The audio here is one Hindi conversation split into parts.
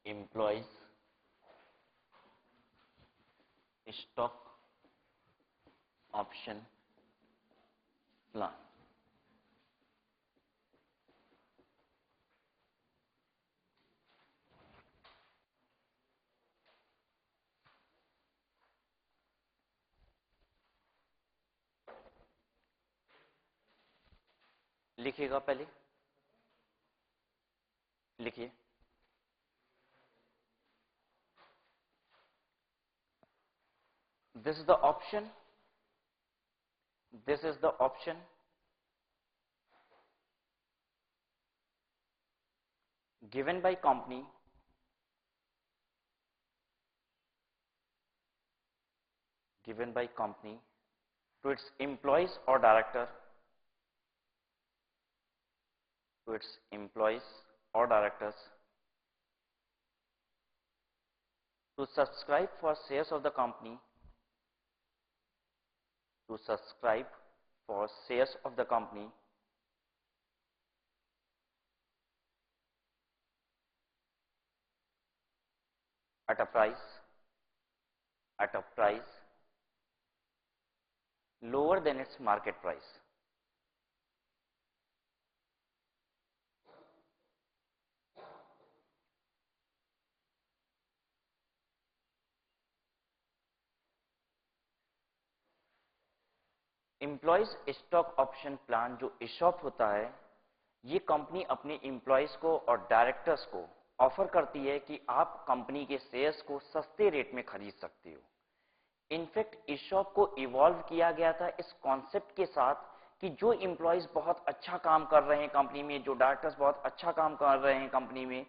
Employees stock option plan. लिखिएगा, पहले लिखिए। This is the option. This is the option given by company to its employees or director, to its employees or directors to subscribe for shares of the company, to subscribe for shares of the company at a price lower than its market price. Employees stock option plan जो ESOP होता है, ये कंपनी अपने एम्प्लॉयज को और डायरेक्टर्स को ऑफर करती है कि आप कंपनी के शेयर्स को सस्ते रेट में खरीद सकते हो। इनफैक्ट ESOP को इवॉल्व किया गया था इस कॉन्सेप्ट के साथ कि जो एम्प्लॉयज बहुत अच्छा काम कर रहे हैं कंपनी में, जो डायरेक्टर्स बहुत अच्छा काम कर रहे हैं कंपनी में,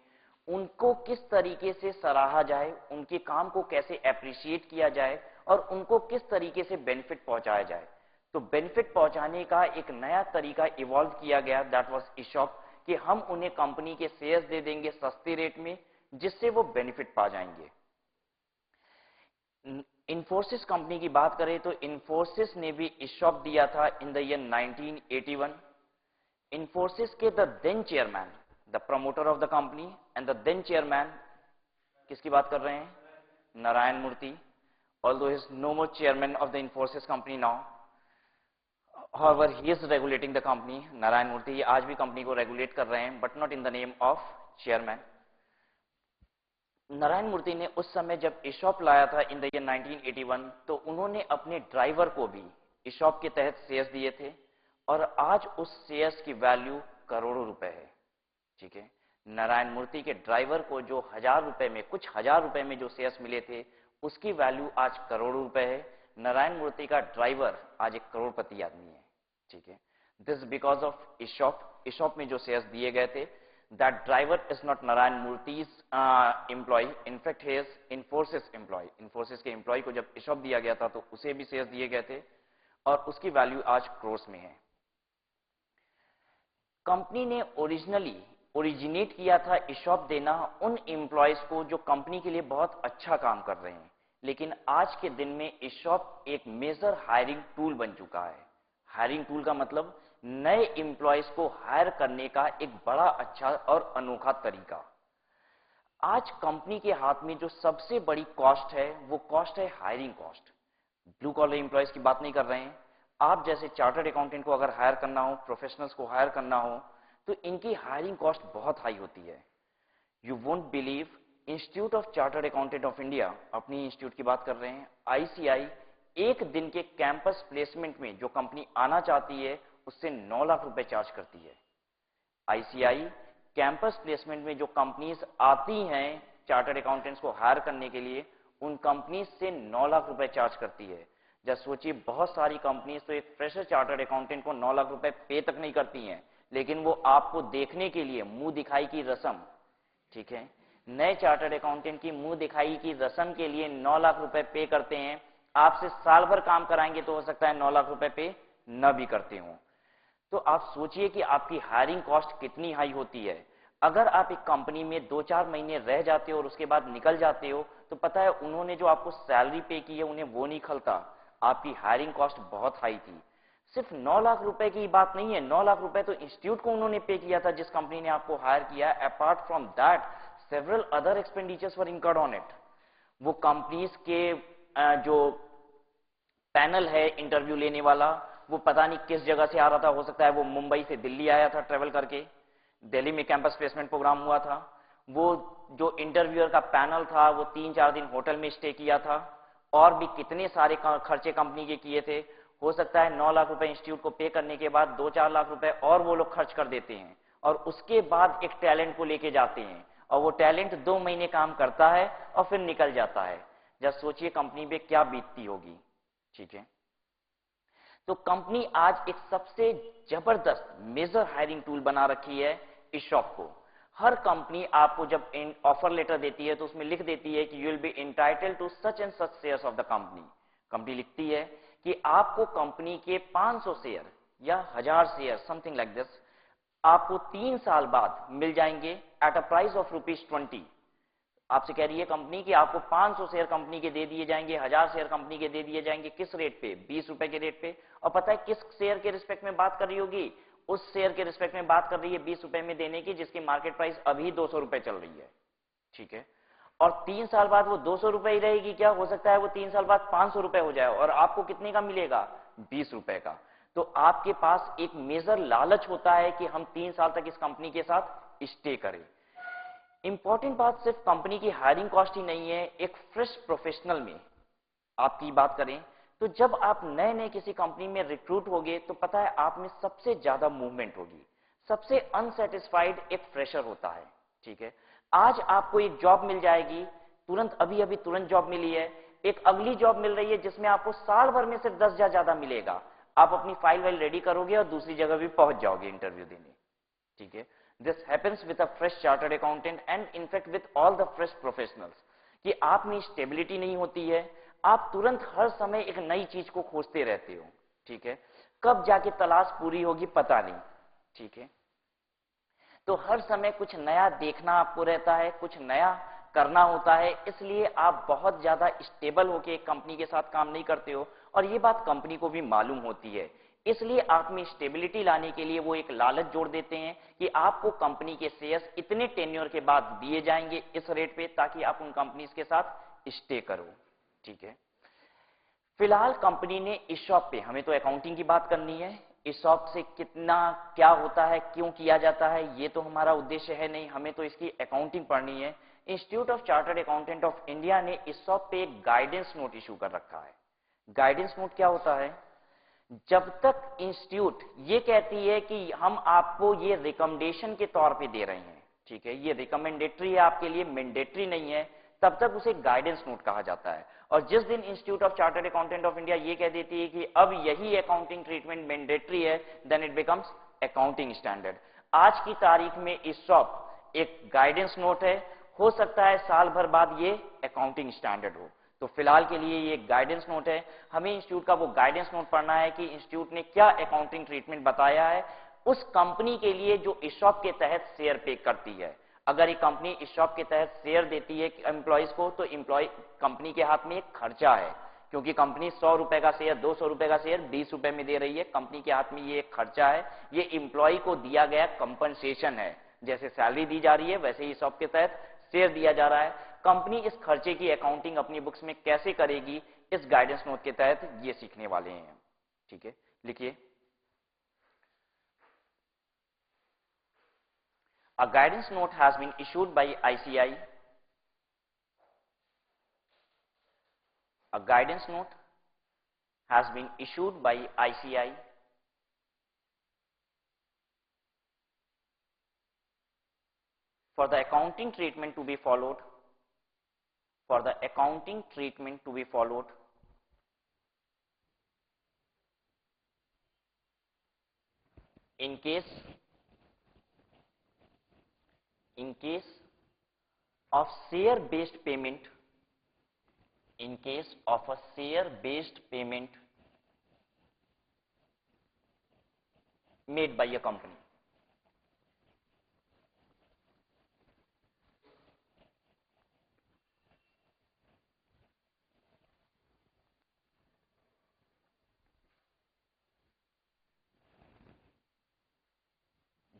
उनको किस तरीके से सराहा जाए, उनके काम को कैसे एप्रिशिएट किया जाए और उनको किस तरीके से बेनिफिट पहुंचाया जाए। तो बेनिफिट पहुंचाने का एक नया तरीका इवॉल्व किया गया, दैट वाज ESOP, कि हम उन्हें कंपनी के शेयर्स दे देंगे सस्ते रेट में जिससे वो बेनिफिट पा जाएंगे। इन्फोसिस कंपनी की बात करें तो इन्फोसिस ने भी ESOP दिया था इन द ईयर 1981। इन्फोसिस के the then chairman, the promoter of the company and the then chairman, किसकी बात कर रहे हैं? Narayan Murthy. Although he is no more chairman of the Infosys company now, however he is regulating the company. Narayan Murthy आज भी कंपनी को रेगुलेट कर रहे हैं, but not in the name of chairman. Narayan Murthy ने उस समय जब ESOP लाया था इन द ईयर 1981, तो उन्होंने अपने ड्राइवर को भी ESOP के तहत शेयर्स दिए थे और आज उस शेयर्स की वैल्यू करोड़ों रुपए है। ठीक है, नारायण मूर्ति के ड्राइवर को जो कुछ हजार रुपए में जो शेयर्स मिले थे, उसकी वैल्यू आज करोड़ों रुपए है। नारायण मूर्ति का ड्राइवर आज एक करोड़पति आदमी है। ठीक है, दिस बिकॉज ऑफ ESOP में जो शेयर्स दिए गए थे। That driver is not Narayan Murthy's employee, in fact he is Infosys employee. Infosys के एम्प्लॉय को जब ESOP दिया गया था तो उसे भी शेयर्स दिए गए थे और उसकी वैल्यू आज क्रोर्स में है। कंपनी ने ओरिजिनेट किया था ESOP देना उन एम्प्लॉयज को जो कंपनी के लिए बहुत अच्छा काम कर रहे हैं, लेकिन आज के दिन में ESOP एक मेजर हायरिंग टूल बन चुका है। हायरिंग टूल का मतलब नए एम्प्लॉयज को हायर करने का एक बड़ा अच्छा और अनोखा तरीका। आज कंपनी के हाथ में जो सबसे बड़ी कॉस्ट है वो कॉस्ट है hiring cost. Blue collar employees की बात नहीं कर रहे हैं, आप जैसे चार्टर्ड अकाउंटेंट को अगर हायर करना हो, प्रोफेशनल्स को हायर करना हो, तो इनकी हायरिंग कॉस्ट बहुत हाई होती है। You won't believe, institute of chartered accountant of India, अपनी इंस्टीट्यूट की बात कर रहे हैं, ICI, एक दिन के कैंपस प्लेसमेंट में जो कंपनी आना चाहती है उससे 9 लाख रुपए चार्ज करती है। ICI कैंपस प्लेसमेंट में जो कंपनीज आती हैं चार्टर्ड अकाउंटेंट्स को हायर करने के लिए, उन कंपनीज से 9 लाख रुपए चार्ज करती है। जब सोचिए, बहुत सारी कंपनीज तो एक फ्रेशर चार्टर्ड अकाउंटेंट को 9 लाख रुपए पे तक नहीं करती हैं, लेकिन वो आपको देखने के लिए मुंह दिखाई की रस्म, ठीक है, नए चार्टर्ड अकाउंटेंट की मुंह दिखाई की रस्म के लिए 9 लाख रुपए पे करते हैं। आपसे साल भर काम कराएंगे तो हो सकता है 9 लाख रुपए पे न भी करते हो। तो आप सोचिए कि आपकी हायरिंग कॉस्ट कितनी हाई होती है। अगर आप एक कंपनी में 2-4 महीने रह जाते हो और उसके बाद निकल जाते हो, तो पता है उन्होंने जो आपको सैलरी पे की है उन्हें वो नहीं खलता। आपकी हायरिंग कॉस्ट बहुत हाई थी। सिर्फ 9 लाख रुपए की बात नहीं है, 9 लाख रुपए तो इंस्टीट्यूट को उन्होंने पे किया था जिस कंपनी ने आपको हायर किया। Apart from that several other expenditures were incurred on it. वो कंपनीज के जो पैनल है इंटरव्यू लेने वाला, वो पता नहीं किस जगह से आ रहा था, हो सकता है वो मुंबई से दिल्ली आया था ट्रेवल करके, दिल्ली में कैंपस प्लेसमेंट प्रोग्राम हुआ था। वो जो इंटरव्यूअर का पैनल था वो 3-4 दिन होटल में स्टे किया था, और भी कितने सारे खर्चे कंपनी के किए थे। हो सकता है 9 लाख रुपए इंस्टीट्यूट को पे करने के बाद 2-4 लाख रुपए और वो लोग खर्च कर देते हैं, और उसके बाद एक टैलेंट को लेके जाते हैं, और वो टैलेंट 2 महीने काम करता है और फिर निकल जाता है। जब सोचिए कंपनी पे क्या बीतती होगी। ठीक है, तो कंपनी आज एक सबसे जबरदस्त मेजर हायरिंग टूल बना रखी है ईशॉप को। हर कंपनी आपको जब ऑफर लेटर देती है तो उसमें लिख देती है कि you will be entitled to such and such shares of the company. Company लिखती है कि आपको कंपनी के 500 शेयर या 1000 शेयर समथिंग लाइक दिस आपको 3 साल बाद मिल जाएंगे एट अ प्राइस ऑफ ₹20। आपसे कह रही है कंपनी कि आपको 500 शेयर कंपनी के दे दिए जाएंगे, 1000 शेयर कंपनी के दे दिए जाएंगे। किस रेट पे? 20 रुपए के रेट पे। और पता है किस शेयर के रिस्पेक्ट में बात कर रही होगी? उस शेयर के रिस्पेक्ट में बात कर रही है 20 रुपए में देने की जिसकी मार्केट प्राइस अभी 200 रुपए चल रही है। ठीक है, और 3 साल बाद वो 200 रुपए ही रहेगी क्या? हो सकता है वो 3 साल बाद 500 रुपए हो जाए, और आपको कितने का मिलेगा? 20 रुपए का। तो आपके पास एक मेजर लालच होता है कि हम 3 साल तक इस कंपनी के साथ स्टे करें। इंपॉर्टेंट बात सिर्फ कंपनी की हायरिंग कॉस्ट ही नहीं है, एक फ्रेश प्रोफेशनल में आपकी बात करें तो जब आप नए नए किसी कंपनी में रिक्रूट होगे तो पता है आप में सबसे ज्यादा मूवमेंट होगी। सबसे अनसेटिस्फाइड एक फ्रेशर होता है। ठीक है, आज आपको एक जॉब मिल जाएगी, तुरंत अभी अभी तुरंत जॉब मिली है, एक अगली जॉब मिल रही है जिसमें आपको साल भर में सिर्फ 10,000 ज्यादा मिलेगा। आप अपनी फाइल वाइल रेडी करोगे और दूसरी जगह भी पहुंच जाओगे इंटरव्यू देने। ठीक है, this happens with a fresh chartered accountant and in fact with all the fresh professionals, कि आप में स्टेबिलिटी नहीं होती है, आप तुरंत हर समय एक नई चीज को खोजते रहते हो। ठीक है, कब जाके तलाश पूरी होगी पता नहीं। ठीक है, तो हर समय कुछ नया देखना आपको रहता है, कुछ नया करना होता है, इसलिए आप बहुत ज्यादा स्टेबल होके एक कंपनी के साथ काम नहीं करते हो, और ये बात कंपनी को भी मालूम होती है। इसलिए आप में स्टेबिलिटी लाने के लिए वो एक लालच जोड़ देते हैं कि आपको कंपनी के शेयर्स इतने टेन्योर के बाद दिए जाएंगे इस रेट पे, ताकि आप उन कंपनीज के साथ स्टे करो। ठीक है, फिलहाल कंपनी ने ईशॉप पे, हमें तो अकाउंटिंग की बात करनी है, ईशॉप से कितना क्या होता है, क्यों किया जाता है, ये तो हमारा उद्देश्य है नहीं, हमें तो इसकी अकाउंटिंग पढ़नी है। Institute of chartered accountant of India ने ईशॉप पे एक गाइडेंस नोट इशू कर रखा है। गाइडेंस नोट क्या होता है? जब तक इंस्टीट्यूट ये कहती है कि हम आपको ये रिकमेंडेशन के तौर पे दे रहे हैं, ठीक है, ये रिकमेंडेटरी है आपके लिए, मैंडेटरी नहीं है, तब तक उसे गाइडेंस नोट कहा जाता है। और जिस दिन institute of chartered accountant of India ये कह देती है कि अब यही अकाउंटिंग ट्रीटमेंट मैंडेटरी है, then it becomes accounting standard. आज की तारीख में ईशॉप एक गाइडेंस नोट है, हो सकता है साल भर बाद ये अकाउंटिंग स्टैंडर्ड हो। तो फिलहाल के लिए ये गाइडेंस नोट है, हमें इंस्टीट्यूट का वो गाइडेंस नोट पढ़ना है कि इंस्टीट्यूट ने क्या अकाउंटिंग ट्रीटमेंट बताया है उस कंपनी के लिए जो ईशॉप के तहत शेयर पे करती है। अगर ये कंपनी ईशॉप के तहत शेयर देती है एम्प्लॉइज को, तो एम्प्लॉय कंपनी के हाथ में एक खर्चा है, क्योंकि कंपनी 100 रुपए का शेयर, 200 रुपए का शेयर 20 रुपए में दे रही है, कंपनी के हाथ में ये एक खर्चा है, ये एम्प्लॉय को दिया गया कंपनसेशन है। जैसे सैलरी दी जा रही है वैसे ही ईशॉप के तहत शेयर दिया जा रहा है। कंपनी इस खर्चे की अकाउंटिंग अपनी बुक्स में कैसे करेगी, इस गाइडेंस नोट के तहत ये सीखने वाले हैं। ठीक है, लिखिए, a guidance note has been issued by ICI. A guidance note has been issued by ICI for the accounting treatment to be followed, for the accounting treatment to be followed in case of share based payment, in case of a share based payment made by a company.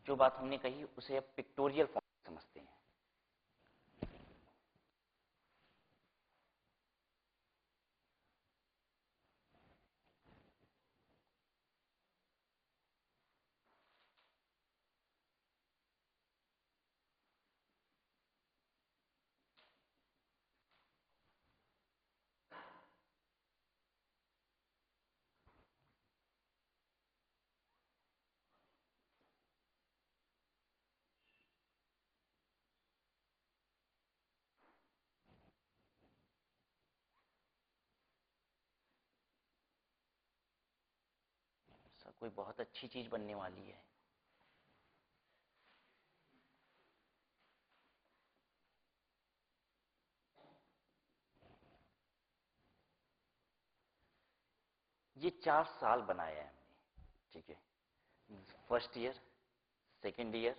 जो बात हमने कही उसे अब पिक्टोरियल फॉर्म में समझते हैं। कोई बहुत अच्छी चीज बनने वाली है। ये 4 साल बनाया है हमने, ठीक है। First year, second year,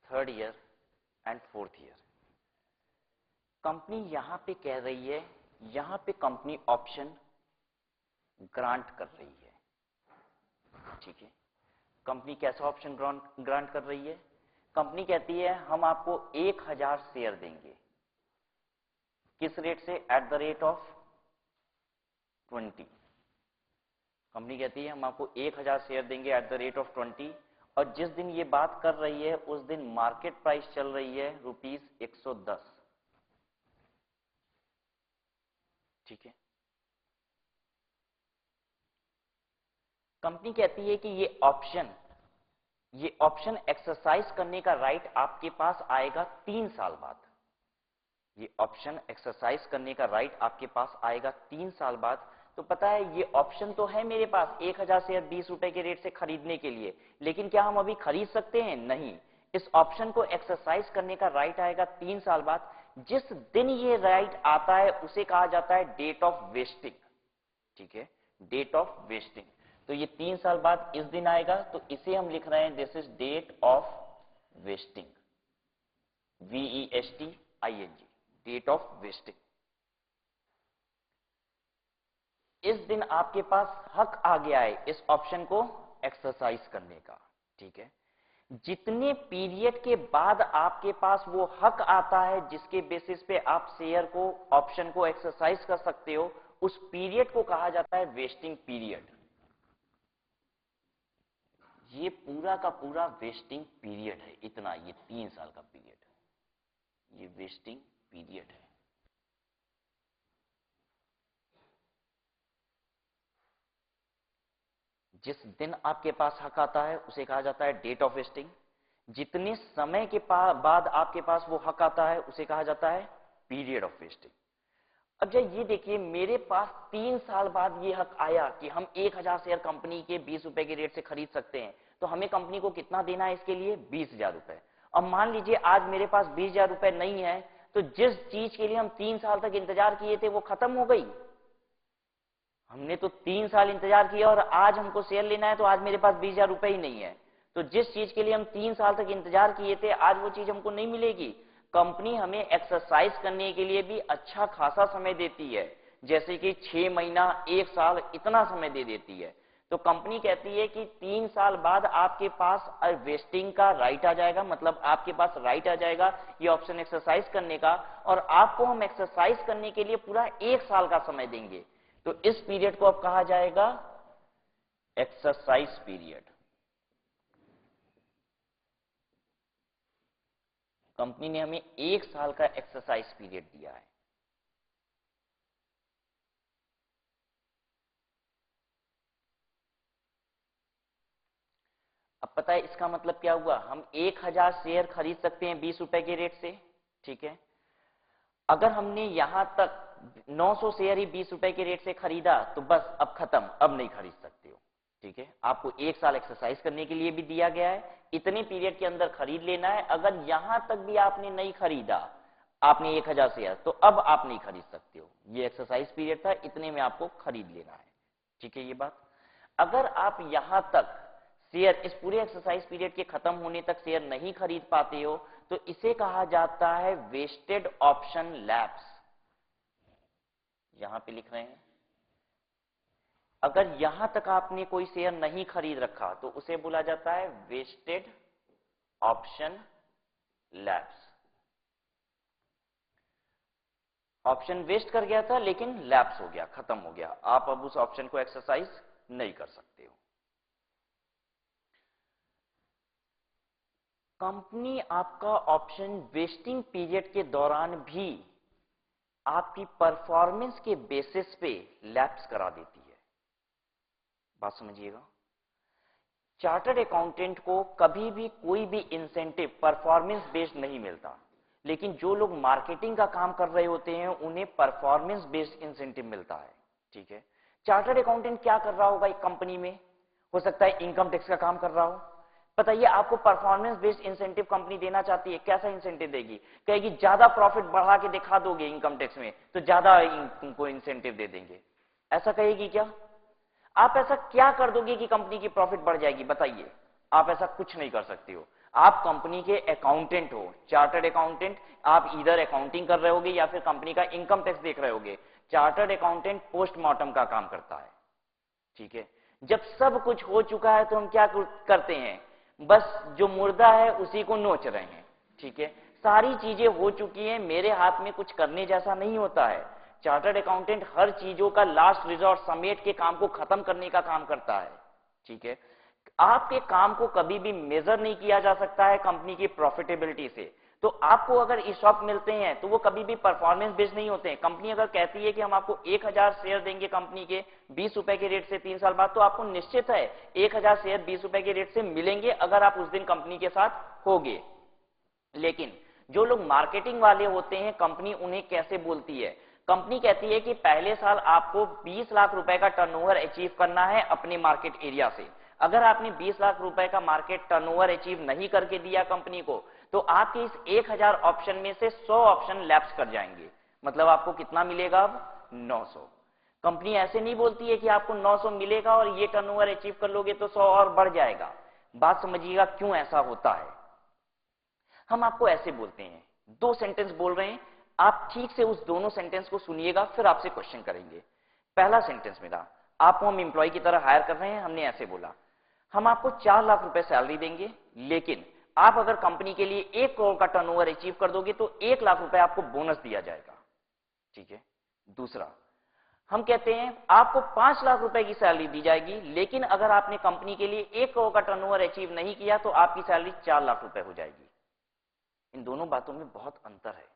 third year and fourth year. Company यहां पे कह रही है, यहां पे कंपनी ऑप्शन ग्रांट कर रही है, ठीक है। कंपनी कैसा ऑप्शन ग्रांट कर रही है? कंपनी कहती है हम आपको 1000 शेयर देंगे। किस रेट से? Eight the rate of 20। Company कहती है हम आपको 1000 शेयर देंगे एट द रेट ऑफ 20, और जिस दिन ये बात कर रही है उस दिन मार्केट प्राइस चल रही है ₹110, ठीक है। कंपनी कहती है कि ये ऑप्शन एक्सरसाइज करने का राइट आपके पास आएगा 3 साल बाद। ये ऑप्शन एक्सरसाइज करने का राइट आपके पास आएगा 3 साल बाद। तो पता है ये ऑप्शन तो है मेरे पास 1000 शेयर 20 रुपए के रेट से खरीदने के लिए, लेकिन क्या हम अभी खरीद सकते हैं? नहीं। इस ऑप्शन को एक्सरसाइज करने का राइट आएगा 3 साल बाद। जिस दिन ये राइट आता है उसे कहा जाता है डेट ऑफ वेस्टिंग, ठीक है, डेट ऑफ वेस्टिंग। तो ये 3 साल बाद इस दिन आएगा, तो इसे हम लिख रहे हैं this is date of vesting, VESTING, date of vesting. इस दिन आपके पास हक आ गया है इस ऑप्शन को एक्सरसाइज करने का, ठीक है। जितने पीरियड के बाद आपके पास वो हक आता है जिसके बेसिस पे आप शेयर को, ऑप्शन को एक्सरसाइज कर सकते हो, उस पीरियड को कहा जाता है वेस्टिंग पीरियड। ये पूरा का पूरा वेस्टिंग पीरियड है, इतना, ये 3 साल का पीरियड, ये वेस्टिंग पीरियड है। जिस दिन आपके पास हक आता है उसे कहा जाता है डेट ऑफ वेस्टिंग। जितने समय के बाद आपके पास वो हक आता है उसे कहा जाता है पीरियड ऑफ वेस्टिंग। अब जब ये देखिए मेरे पास 3 साल बाद ये हक आया कि हम 1000 शेयर कंपनी के 20 रुपए के रेट से खरीद सकते हैं, तो हमें कंपनी को कितना देना है इसके लिए? 20,000 रुपए। अब मान लीजिए आज मेरे पास 20,000 रुपए नहीं है, तो जिस चीज के लिए हम 3 साल तक इंतजार किए थे वो खत्म हो गई। हमने तो 3 साल इंतजार किया और आज हमको शेयर लेना है, तो आज मेरे पास 20,000 रुपए ही नहीं है। तो जिस चीज के लिए हम 3 साल तक इंतजार किए थे आज वो चीज हमको नहीं मिलेगी। कंपनी हमें एक्सरसाइज करने के लिए भी अच्छा खासा समय देती है, जैसे कि 6 महीना, 1 साल, इतना समय दे देती है। तो कंपनी कहती है कि 3 साल बाद आपके पास वेस्टिंग का राइट आ जाएगा, मतलब आपके पास राइट आ जाएगा ये ऑप्शन एक्सरसाइज करने का, और आपको हम एक्सरसाइज करने के लिए पूरा 1 साल का समय देंगे। तो इस पीरियड को अब कहा जाएगा एक्सरसाइज पीरियड। कंपनी ने हमें 1 साल का एक्सरसाइज पीरियड दिया है। अब पता है इसका मतलब क्या हुआ? हम 1000 शेयर खरीद सकते हैं 20 रुपए के रेट से, ठीक है। अगर हमने यहां तक 900 शेयर ही 20 रुपए के रेट से खरीदा तो बस अब खत्म, अब नहीं खरीद सकते हो, ठीक है। आपको 1 साल एक्सरसाइज करने के लिए भी दिया गया है, इतने पीरियड के अंदर खरीद लेना है। अगर यहां तक भी आपने नहीं खरीदा, आपने 1000 शेयर, तो अब आप नहीं खरीद सकते हो। ये एक्सरसाइज पीरियड था, इतने में आपको खरीद लेना है, ठीक है ये बात। अगर आप यहां तक शेयर, इस पूरे एक्सरसाइज पीरियड के खत्म होने तक शेयर नहीं खरीद पाते हो, तो इसे कहा जाता है वेस्टेड ऑप्शन लैप्स। यहां पे लिख रहे हैं, अगर यहां तक आपने कोई शेयर नहीं खरीद रखा तो उसे बोला जाता है vested option lapse. Option vest कर गया था लेकिन लैप्स हो गया, खत्म हो गया, आप अब उस ऑप्शन को एक्सरसाइज नहीं कर सकते हो। कंपनी आपका ऑप्शन वेस्टिंग पीरियड के दौरान भी आपकी परफॉर्मेंस के बेसिस पे लैप्स करा देती है। बात समझिएगा, चार्टर्ड अकाउंटेंट को कभी भी कोई भी इंसेंटिव परफॉर्मेंस बेस्ड नहीं मिलता, लेकिन जो लोग मार्केटिंग का काम कर रहे होते हैं उन्हें परफॉर्मेंस बेस्ड इंसेंटिव मिलता है, ठीक है। चार्टर्ड अकाउंटेंट क्या कर रहा होगा एक कंपनी में? हो सकता है इनकम टैक्स का काम कर रहा हो। बताइए, आपको परफॉर्मेंस बेस्ड इंसेंटिव कंपनी देना चाहती है, कैसा इंसेंटिव देगी? कहेगी ज्यादा प्रॉफिट बढ़ा के दिखा दोगे इनकम टैक्स में तो ज्यादा तुमको इंसेंटिव दे देंगे, ऐसा कहेगी क्या? आप ऐसा क्या कर दोगे कि कंपनी की प्रॉफिट बढ़ जाएगी? बताइए, आप ऐसा कुछ नहीं कर सकते हो। आप कंपनी के अकाउंटेंट हो, चार्टर्ड अकाउंटेंट, आप इधर अकाउंटिंग कर रहे होगे या फिर कंपनी का इनकम टैक्स देख रहे होगे। चार्टर्ड अकाउंटेंट पोस्टमार्टम का काम करता है, ठीक है। जब सब कुछ हो चुका है तो हम क्या करते हैं? बस जो मुर्दा है उसी को नोच रहे हैं, ठीक है। सारी चीजें हो चुकी हैं, मेरे हाथ में कुछ करने जैसा नहीं होता है। चार्टर्ड अकाउंटेंट हर चीजों का लास्ट रिजॉर्ट समेट के काम को खत्म करने का काम करता है, ठीक है। आपके काम को कभी भी मेजर नहीं किया जा सकता है कंपनी की प्रॉफिटेबिलिटी से। तो आपको अगर ईशॉप मिलते हैं तो वो कभी भी परफॉर्मेंस बेस्ड नहीं होते हैं। कंपनी अगर कहती है कि हम आपको 1000 शेयर देंगे कंपनी के 20 रुपए के रेट से 3 साल बाद, तो आपको निश्चित है 1000 शेयर 20 रुपए के रेट से मिलेंगे अगर आप उस दिन कंपनी के साथ होगे। लेकिन जो लोग मार्केटिंग वाले होते हैं, कंपनी उन्हें कैसे बोलती है? कंपनी कहती है कि पहले साल आपको 20 लाख रुपए का टर्नओवर अचीव करना है अपने मार्केट एरिया से। अगर आपने 20 लाख रुपए का मार्केट टर्नओवर अचीव नहीं करके दिया कंपनी को, तो आपके इस 1000 ऑप्शन में से 100 ऑप्शन लैप्स कर जाएंगे। मतलब आपको कितना मिलेगा? अब 900। कंपनी ऐसे नहीं बोलती है कि आपको 900 मिलेगा और ये टर्नओवर अचीव कर लोगे तो 100 और बढ़ जाएगा। बात समझिएगा क्यों ऐसा होता है। हम आपको ऐसे बोलते हैं, 2 सेंटेंस बोल रहे हैं, आप ठीक से उस दोनों सेंटेंस को सुनिएगा, फिर आपसे क्वेश्चन करेंगे। पहला सेंटेंस मेरा, आपको हम एम्प्लॉय की तरह हायर कर रहे हैं, हमने ऐसे बोला, हम आपको 4 लाख रुपए सैलरी देंगे, लेकिन आप अगर कंपनी के लिए 1 करोड़ का टर्नओवर अचीव कर दोगे तो 1 लाख रुपए आपको बोनस दिया जाएगा, ठीक है। दूसरा, हम कहते हैं आपको 5 लाख रुपए की सैलरी दी जाएगी, लेकिन अगर आपने कंपनी के लिए 1 करोड़ का टर्नओवर अचीव नहीं किया तो आपकी सैलरी 4 लाख रुपए हो जाएगी। इन दोनों बातों में बहुत अंतर है।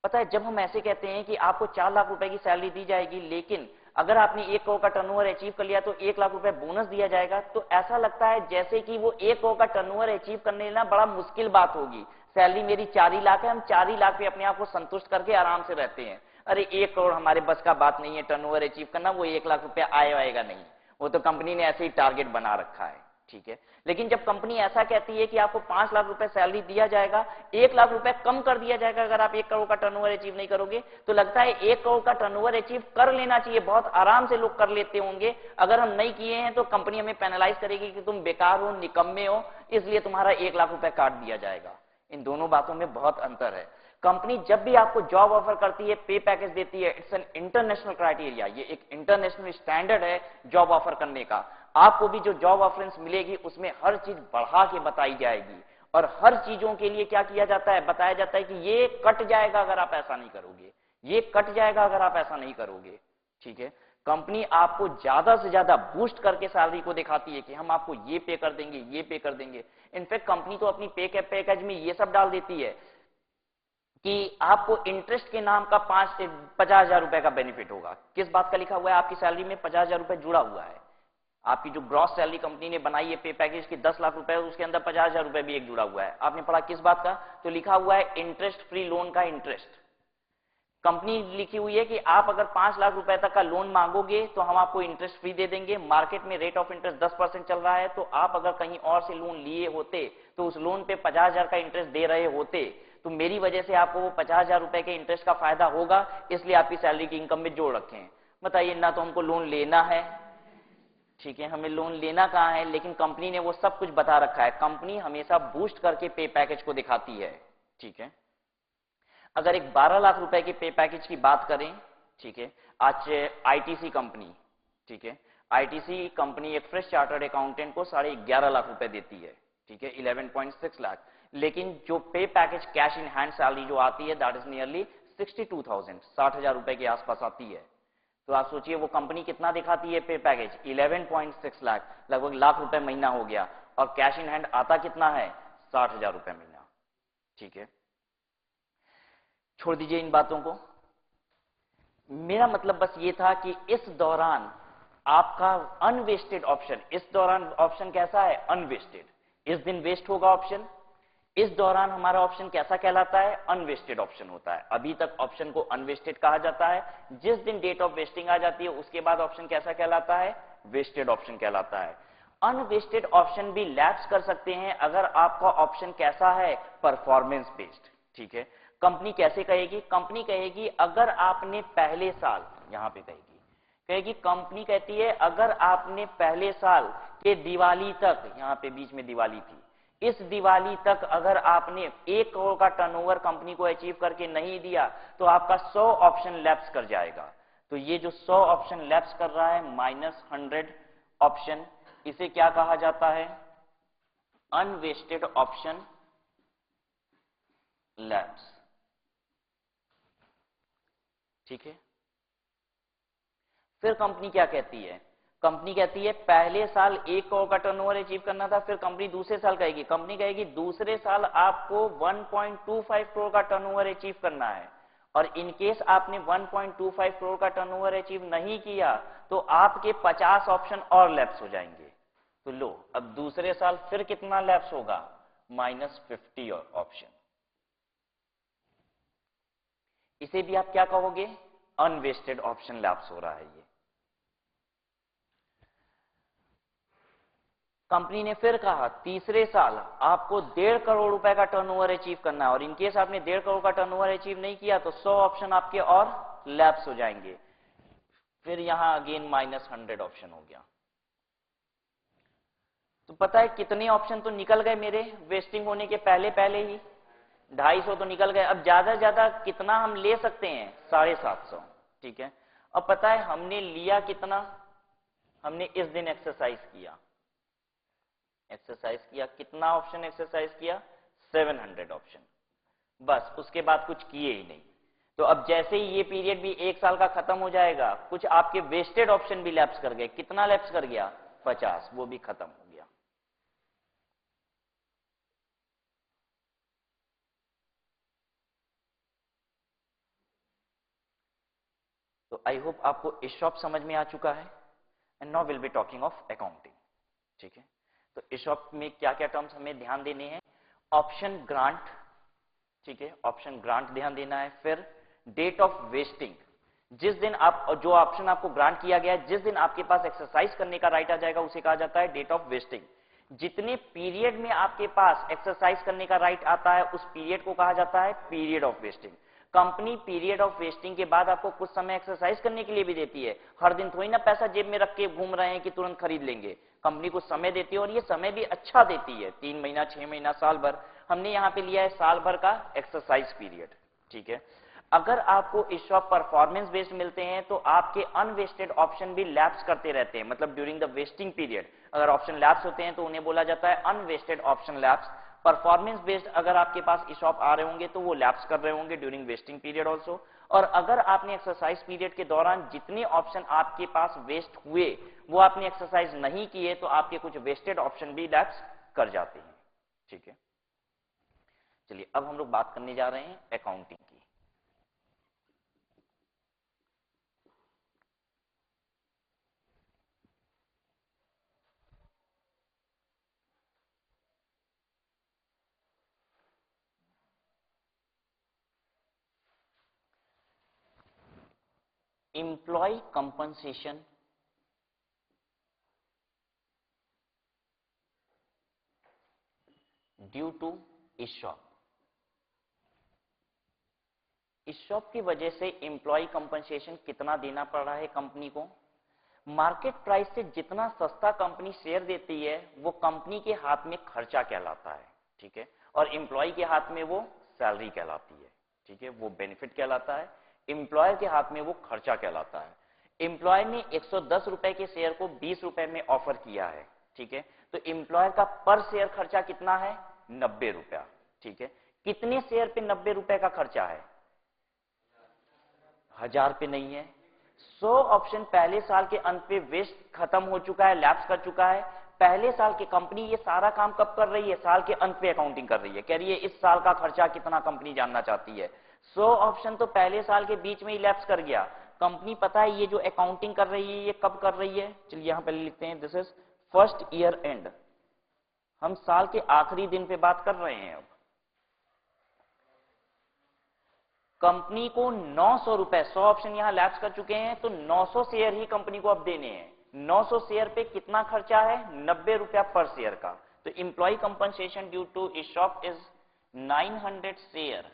पता है, जब हम ऐसे कहते हैं कि आपको 4 लाख रुपए की सैलरी दी जाएगी, लेकिन अगर आपने 1 करोड़ का टर्नओवर अचीव कर लिया तो 1 लाख रुपए बोनस दिया जाएगा, तो ऐसा लगता है जैसे कि वो 1 करोड़ का टर्नओवर अचीव करने ना बड़ा मुश्किल बात होगी। सैलरी मेरी 4 ही लाख है, हम 4 ही लाख पे अपने आप को संतुष्ट करके आराम से रहते हैं। अरे 1 करोड़ हमारे बस का बात नहीं है टर्नओवर अचीव करना, वो 1 लाख रुपया आएगा नहीं, वो तो कंपनी ने ऐसे ही टारगेट बना रखा है, ठीक है। लेकिन जब कंपनी ऐसा कहती है कि आपको 5 लाख रुपए सैलरी दिया जाएगा, 1 लाख रुपए कम कर दिया जाएगा अगर आप 1 करोड़ का टर्नओवर अचीव नहीं करोगे, तो लगता है 1 करोड़ का टर्नओवर अचीव कर लेना चाहिए, बहुत आराम से लोग कर लेते होंगे। अगर हम नहीं किए हैं तो कंपनी हमें पेनलाइज करेगी कि तुम बेकार हो, निकम्मे हो, इसलिए तुम्हारा 1 लाख रुपए काट दिया जाएगा। इन दोनों बातों में बहुत अंतर है। कंपनी जब भी आपको जॉब ऑफर करती है, पे पैकेज देती है, इट्स एन इंटरनेशनल क्राइटेरिया, ये एक इंटरनेशनल स्टैंडर्ड है जॉब ऑफर करने का। आपको भी जो जॉब ऑफरेंस मिलेगी उसमें हर चीज बढ़ा के बताई जाएगी, और हर चीजों के लिए क्या किया जाता है, बताया जाता है कि ये कट जाएगा अगर आप ऐसा नहीं करोगे, ये कट जाएगा अगर आप ऐसा नहीं करोगे, ठीक है। कंपनी आपको ज्यादा से ज्यादा बूस्ट करके सैलरी को दिखाती है कि हम आपको ये पे कर देंगे, ये पे कर देंगे। इनफैक्ट कंपनी तो अपनी पे पैकेज में ये सब डाल देती है कि आपको इंटरेस्ट के नाम का 5 से 50,000 रुपए का बेनिफिट होगा। किस बात का लिखा हुआ है? आपकी सैलरी में 50,000 रुपए जुड़ा हुआ है। आपकी जो ग्रॉस सैलरी कंपनी ने बनाई है पे पैकेज की 10 लाख रुपए, उसके अंदर 50,000 रुपए भी एक जुड़ा हुआ है। आपने पढ़ा किस बात का? तो लिखा हुआ है इंटरेस्ट फ्री लोन का इंटरेस्ट। कंपनी लिखी हुई है कि आप अगर 5 लाख रुपए तक का लोन मांगोगे तो हम आपको इंटरेस्ट फ्री दे देंगे। मार्केट में रेट ऑफ इंटरेस्ट 10% चल रहा है, तो आप अगर कहीं और से लोन लिए होते तो उस लोन पे 50,000 का इंटरेस्ट दे रहे होते, तो मेरी वजह से आपको वो 50,000 रुपए के इंटरेस्ट का फायदा होगा, इसलिए आपकी सैलरी की इनकम में जोड़ रखे हैं। बताइए, ना तो हमको लोन लेना है, ठीक है, हमें लोन लेना कहाँ है, लेकिन कंपनी ने वो सब कुछ बता रखा है। कंपनी हमेशा बूस्ट करके पे पैकेज को दिखाती है, ठीक है। अगर एक 12 लाख रुपए के पे पैकेज की बात करें, ठीक है, आज आईटीसी कंपनी, ठीक है, आईटीसी कंपनी एक फ्रेश चार्टर्ड अकाउंटेंट को 11.5 लाख रुपए देती है, ठीक है, 11.6 लाख। लेकिन जो पे package cash in hand salary जो आती है दैट इज नियरली 62,000, 60,000 रुपए के आसपास आती है। तो आप सोचिए वो कंपनी कितना दिखाती है पे पैकेज, 11.6 लाख, लगभग लाख रुपए महीना हो गया, और कैश इन हैंड आता कितना है, 60,000 रुपए महीना, ठीक है। छोड़ दीजिए इन बातों को, मेरा मतलब बस ये था कि इस दौरान आपका अनवेस्टेड ऑप्शन, इस दौरान ऑप्शन कैसा है, अनवेस्टेड। इस दिन वेस्ट होगा ऑप्शन, इस दौरान हमारा ऑप्शन कैसा कहलाता है, अनवेस्टेड ऑप्शन होता है। अभी तक ऑप्शन को अनवेस्टेड कहा जाता है, जिस दिन डेट ऑफ वेस्टिंग आ जाती है उसके बाद ऑप्शन कैसा कहलाता है, वेस्टेड ऑप्शन कहलाता है। अनवेस्टेड ऑप्शन भी लैप्स कर सकते हैं अगर आपका ऑप्शन कैसा है, परफॉर्मेंस बेस्ड। ठीक है, कंपनी कैसे कहेगी, कंपनी कहेगी अगर आपने पहले साल, यहां पे कहेगी कंपनी कहती है अगर आपने पहले साल के दिवाली तक, यहां पे बीच में दिवाली थी, इस दिवाली तक अगर आपने 1 करोड़ का टर्नओवर कंपनी को अचीव करके नहीं दिया तो आपका 100 ऑप्शन लैप्स कर जाएगा। तो ये जो 100 ऑप्शन लैप्स कर रहा है, -100 ऑप्शन, इसे क्या कहा जाता है, अनवेस्टेड ऑप्शन लैप्स। ठीक है, फिर कंपनी क्या कहती है, कंपनी कहती है पहले साल 1 करोड़ का टर्नओवर अचीव करना था, फिर कंपनी दूसरे साल कहेगी, कंपनी कहेगी दूसरे साल आपको 1.25 करोड़ का टर्नओवर अचीव करना है, और इन केस आपने 1.25 करोड़ का टर्नओवर अचीव नहीं किया तो आपके 50 ऑप्शन और लैप्स हो जाएंगे। तो लो, अब दूसरे साल फिर कितना लैप्स होगा, -50 ऑप्शन। इसे भी आप क्या कहोगे, अनवेस्टेड ऑप्शन लैप्स हो रहा है ये। कंपनी ने फिर कहा तीसरे साल आपको 1.5 करोड़ रुपए का टर्नओवर अचीव करना है, और इनकेस आपने 1.5 करोड़ का टर्नओवर अचीव नहीं किया तो 100 ऑप्शन आपके और लैप्स हो जाएंगे। फिर यहां अगेन -100 ऑप्शन हो गया। तो पता है कितने ऑप्शन तो निकल गए मेरे वेस्टिंग होने के पहले पहले ही, 250 तो निकल गए। अब ज्यादा ज्यादा कितना हम ले सकते हैं, 750। ठीक है, अब पता है हमने लिया कितना, हमने इस दिन एक्सरसाइज किया, कितना ऑप्शन एक्सरसाइज किया, 700 ऑप्शन, बस उसके बाद कुछ किए ही नहीं। तो अब जैसे ही ये पीरियड भी 1 साल का खत्म हो जाएगा, कुछ आपके वेस्टेड ऑप्शन भी लैप्स कर गए। कितना लैप्स कर गया, 50, वो भी खत्म हो गया। तो आई होप आपको ESOP समझ में आ चुका है। And now will be talking of accounting. ठीक है, तो ESOP में क्या क्या टर्म्स हमें ध्यान देने हैं, ऑप्शन ग्रांट, ठीक है, ऑप्शन ग्रांट ध्यान देना है। फिर डेट ऑफ वेस्टिंग, जिस दिन आप, जो ऑप्शन आपको ग्रांट किया गया है, जिस दिन आपके पास एक्सरसाइज करने का राइट आ जाएगा उसे कहा जाता है डेट ऑफ वेस्टिंग। जितने पीरियड में आपके पास एक्सरसाइज करने का राइट आता है उस पीरियड को कहा जाता है period of wasting. Company period of wasting के बाद आपको कुछ समय एक्सरसाइज करने के लिए भी देती है। हर दिन थोड़ी ना पैसा जेब में रख के घूम रहे हैं कि तुरंत खरीद लेंगे। कंपनी को समय देती है, और ये समय भी अच्छा देती है, 3 महीना, 6 महीना, साल भर। हमने यहाँ पे लिया है साल भर का एक्सरसाइज पीरियड। ठीक है, अगर आपको ESOP परफॉर्मेंस बेस्ड मिलते हैं तो आपके अनवेस्टेड ऑप्शन भी लैप्स करते रहते हैं, मतलब ड्यूरिंग द वेस्टिंग पीरियड अगर ऑप्शन लैप्स होते हैं तो उन्हें बोला जाता है unvested option lapse. Performance based अगर आपके पास ESOP आ रहे होंगे तो वो लैप्स कर रहे होंगे ड्यूरिंग वेस्टिंग पीरियड ऑल्सो। और अगर आपने एक्सरसाइज पीरियड के दौरान जितने ऑप्शन आपके पास वेस्ट हुए वो आपने एक्सरसाइज नहीं किए तो आपके कुछ वेस्टेड ऑप्शन भी लैप्स कर जाते हैं। ठीक है, चलिए अब हम लोग बात करने जा रहे हैं अकाउंटिंग की। Employee compensation due to ESOP। ESOP की वजह से एम्प्लॉय कंपनसेशन कितना देना पड़ रहा है कंपनी को। मार्केट प्राइस से जितना सस्ता कंपनी शेयर देती है वो कंपनी के हाथ में खर्चा कहलाता है। ठीक है, और एम्प्लॉय के हाथ में वो सैलरी कहलाती है। ठीक है, वो बेनिफिट कहलाता है, एम्प्लॉयर के हाथ में वो खर्चा कहलाता है। एम्प्लॉय ने 110 रुपए के शेयर को 20 रुपए में ऑफर किया है। ठीक है, तो एम्प्लॉयर का पर शेयर खर्चा कितना है, 90 रुपया। ठीक है, कितने शेयर पे 90 रुपए का खर्चा है, 1000 पे नहीं है। 100 ऑप्शन पहले साल के अंत पे वेस्ट खत्म हो चुका है, लैप्स कर चुका है। पहले साल की कंपनी ये सारा काम कब कर रही है, साल के अंत पे अकाउंटिंग कर रही है, कह रही है इस साल का खर्चा कितना कंपनी जानना चाहती है। 100 ऑप्शन तो पहले साल के बीच में ही लैप्स कर गया। कंपनी पता है ये जो अकाउंटिंग कर रही है ये कब कर रही है, चलिए यहां पहले लिखते हैं, this is first year and. हम साल के आखिरी दिन पे बात कर रहे हैं। अब कंपनी को 900 रुपए, 100 ऑप्शन यहां लैप्स कर चुके हैं तो 900 शेयर ही कंपनी को अब देने हैं। 900 शेयर पे कितना खर्चा है? 90 रुपया पर शेयर का। तो employee compensation due to ESOP is 900 share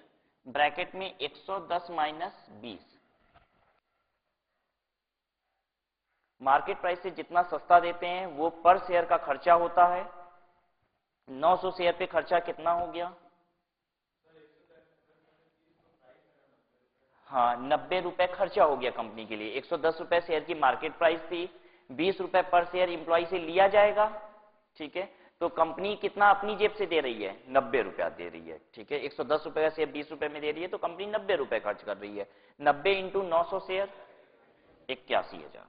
bracket में 110 माइनस 20। मार्केट प्राइस से जितना सस्ता देते हैं वो पर शेयर का खर्चा होता है। 900 शेयर पे खर्चा कितना हो गया? हाँ, 90 रुपए खर्चा हो गया कंपनी के लिए। 110 रुपए शेयर की मार्केट प्राइस थी, 20 रुपए पर शेयर एम्प्लॉय से लिया जाएगा। ठीक है, तो कंपनी कितना अपनी जेब से दे रही है? 90 रुपया दे रही है। ठीक है, 110 रुपए का शेयर 20 रुपए में दे रही है, तो कंपनी 90 रुपए खर्च कर रही है। 90 इंटू 900 शेयर 81,000।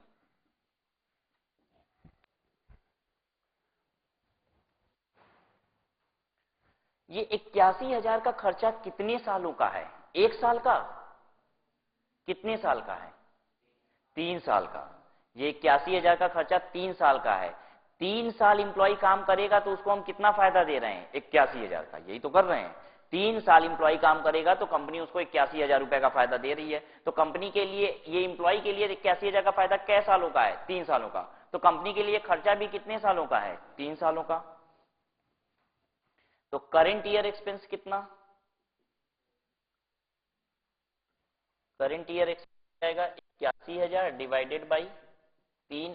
ये 81,000 का खर्चा कितने सालों का है? एक साल का? कितने साल का है? 3 साल का। ये 81,000 का खर्चा 3 साल का है। 3 साल इंप्लॉय काम करेगा तो उसको हम कितना फायदा दे रहे हैं? 81,000 का। यही तो कर रहे हैं। 3 साल इंप्लॉय काम करेगा तो कंपनी उसको 81,000 रुपए का फायदा दे रही है। तो कंपनी के लिए, ये इंप्लॉय के लिए 81,000 का फायदा कै सालों का है? 3 सालों का। तो कंपनी के लिए खर्चा भी कितने सालों का है? 3 सालों का। तो करेंट ईयर एक्सपेंस कितना? करेंट ईयर एक्सपेंस आएगा 81,000 डिवाइडेड बाई 3,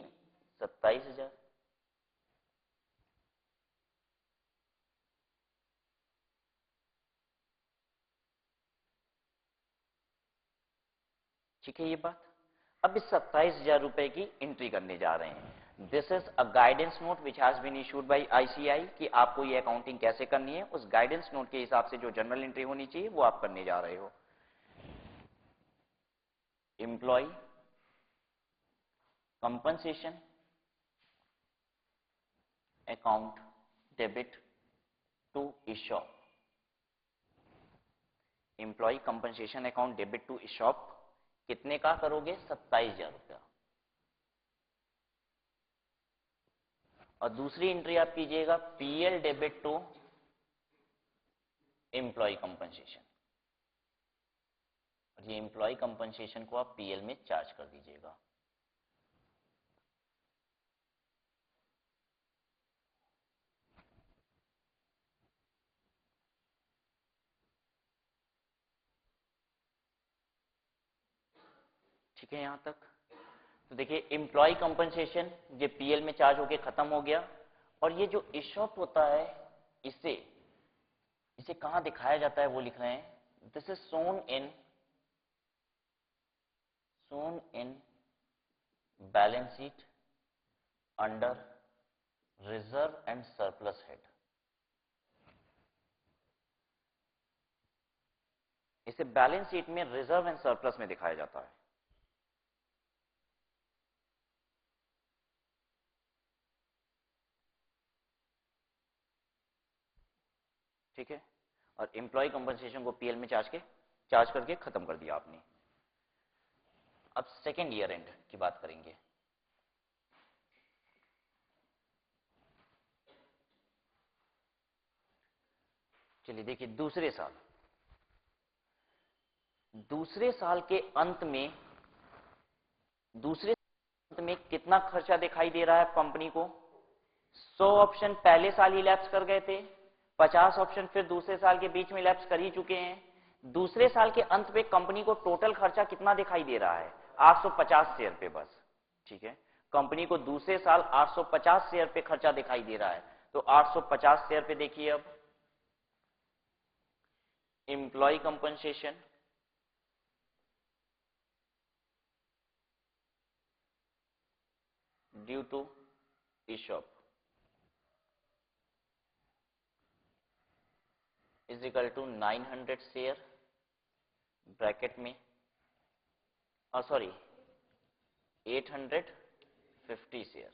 27,000। ठीक है ये बात। अब इस 27,000 रुपए की एंट्री करने जा रहे हैं। This is a guidance note which has been issued by ICAI कि आपको ये अकाउंटिंग कैसे करनी है। उस गाइडेंस नोट के हिसाब से जो जनरल एंट्री होनी चाहिए वो आप करने जा रहे हो। Employee compensation account debit to ESOP। Employee compensation account debit to ESOP कितने का करोगे? 27,000 रुपया। और दूसरी एंट्री आप कीजिएगा PL debit to employee compensation. और ये एम्प्लॉय कंपनसेशन को आप PL में चार्ज कर दीजिएगा। ठीक है यहां तक। तो देखिए एम्प्लॉय कंपनसेशन ये PL में चार्ज होके खत्म हो गया। और ये जो ESOP होता है इसे इसे कहां दिखाया जाता है वो लिख रहे हैं। This is shown in balance sheet under reserve and surplus head. इसे बैलेंस शीट में रिजर्व एंड सरप्लस में दिखाया जाता है। ठीक है, और एम्प्लॉय कंपनसेशन को PL में चार्ज करके खत्म कर दिया आपने। अब सेकेंड ईयर एंड की बात करेंगे। चलिए देखिए दूसरे साल के अंत में कितना खर्चा दिखाई दे रहा है कंपनी को? 100 ऑप्शन पहले साल ही लैप्स कर गए थे, 50 ऑप्शन फिर दूसरे साल के बीच में लैप्स कर ही चुके हैं। दूसरे साल के अंत पे कंपनी को टोटल खर्चा कितना दिखाई दे रहा है? 850 शेयर पे बस। ठीक है, कंपनी को दूसरे साल 850 शेयर पे खर्चा दिखाई दे रहा है। तो 850 शेयर पे देखिए अब employee compensation due to ESOP is equal to 900 share bracket में, और सॉरी 850 शेयर।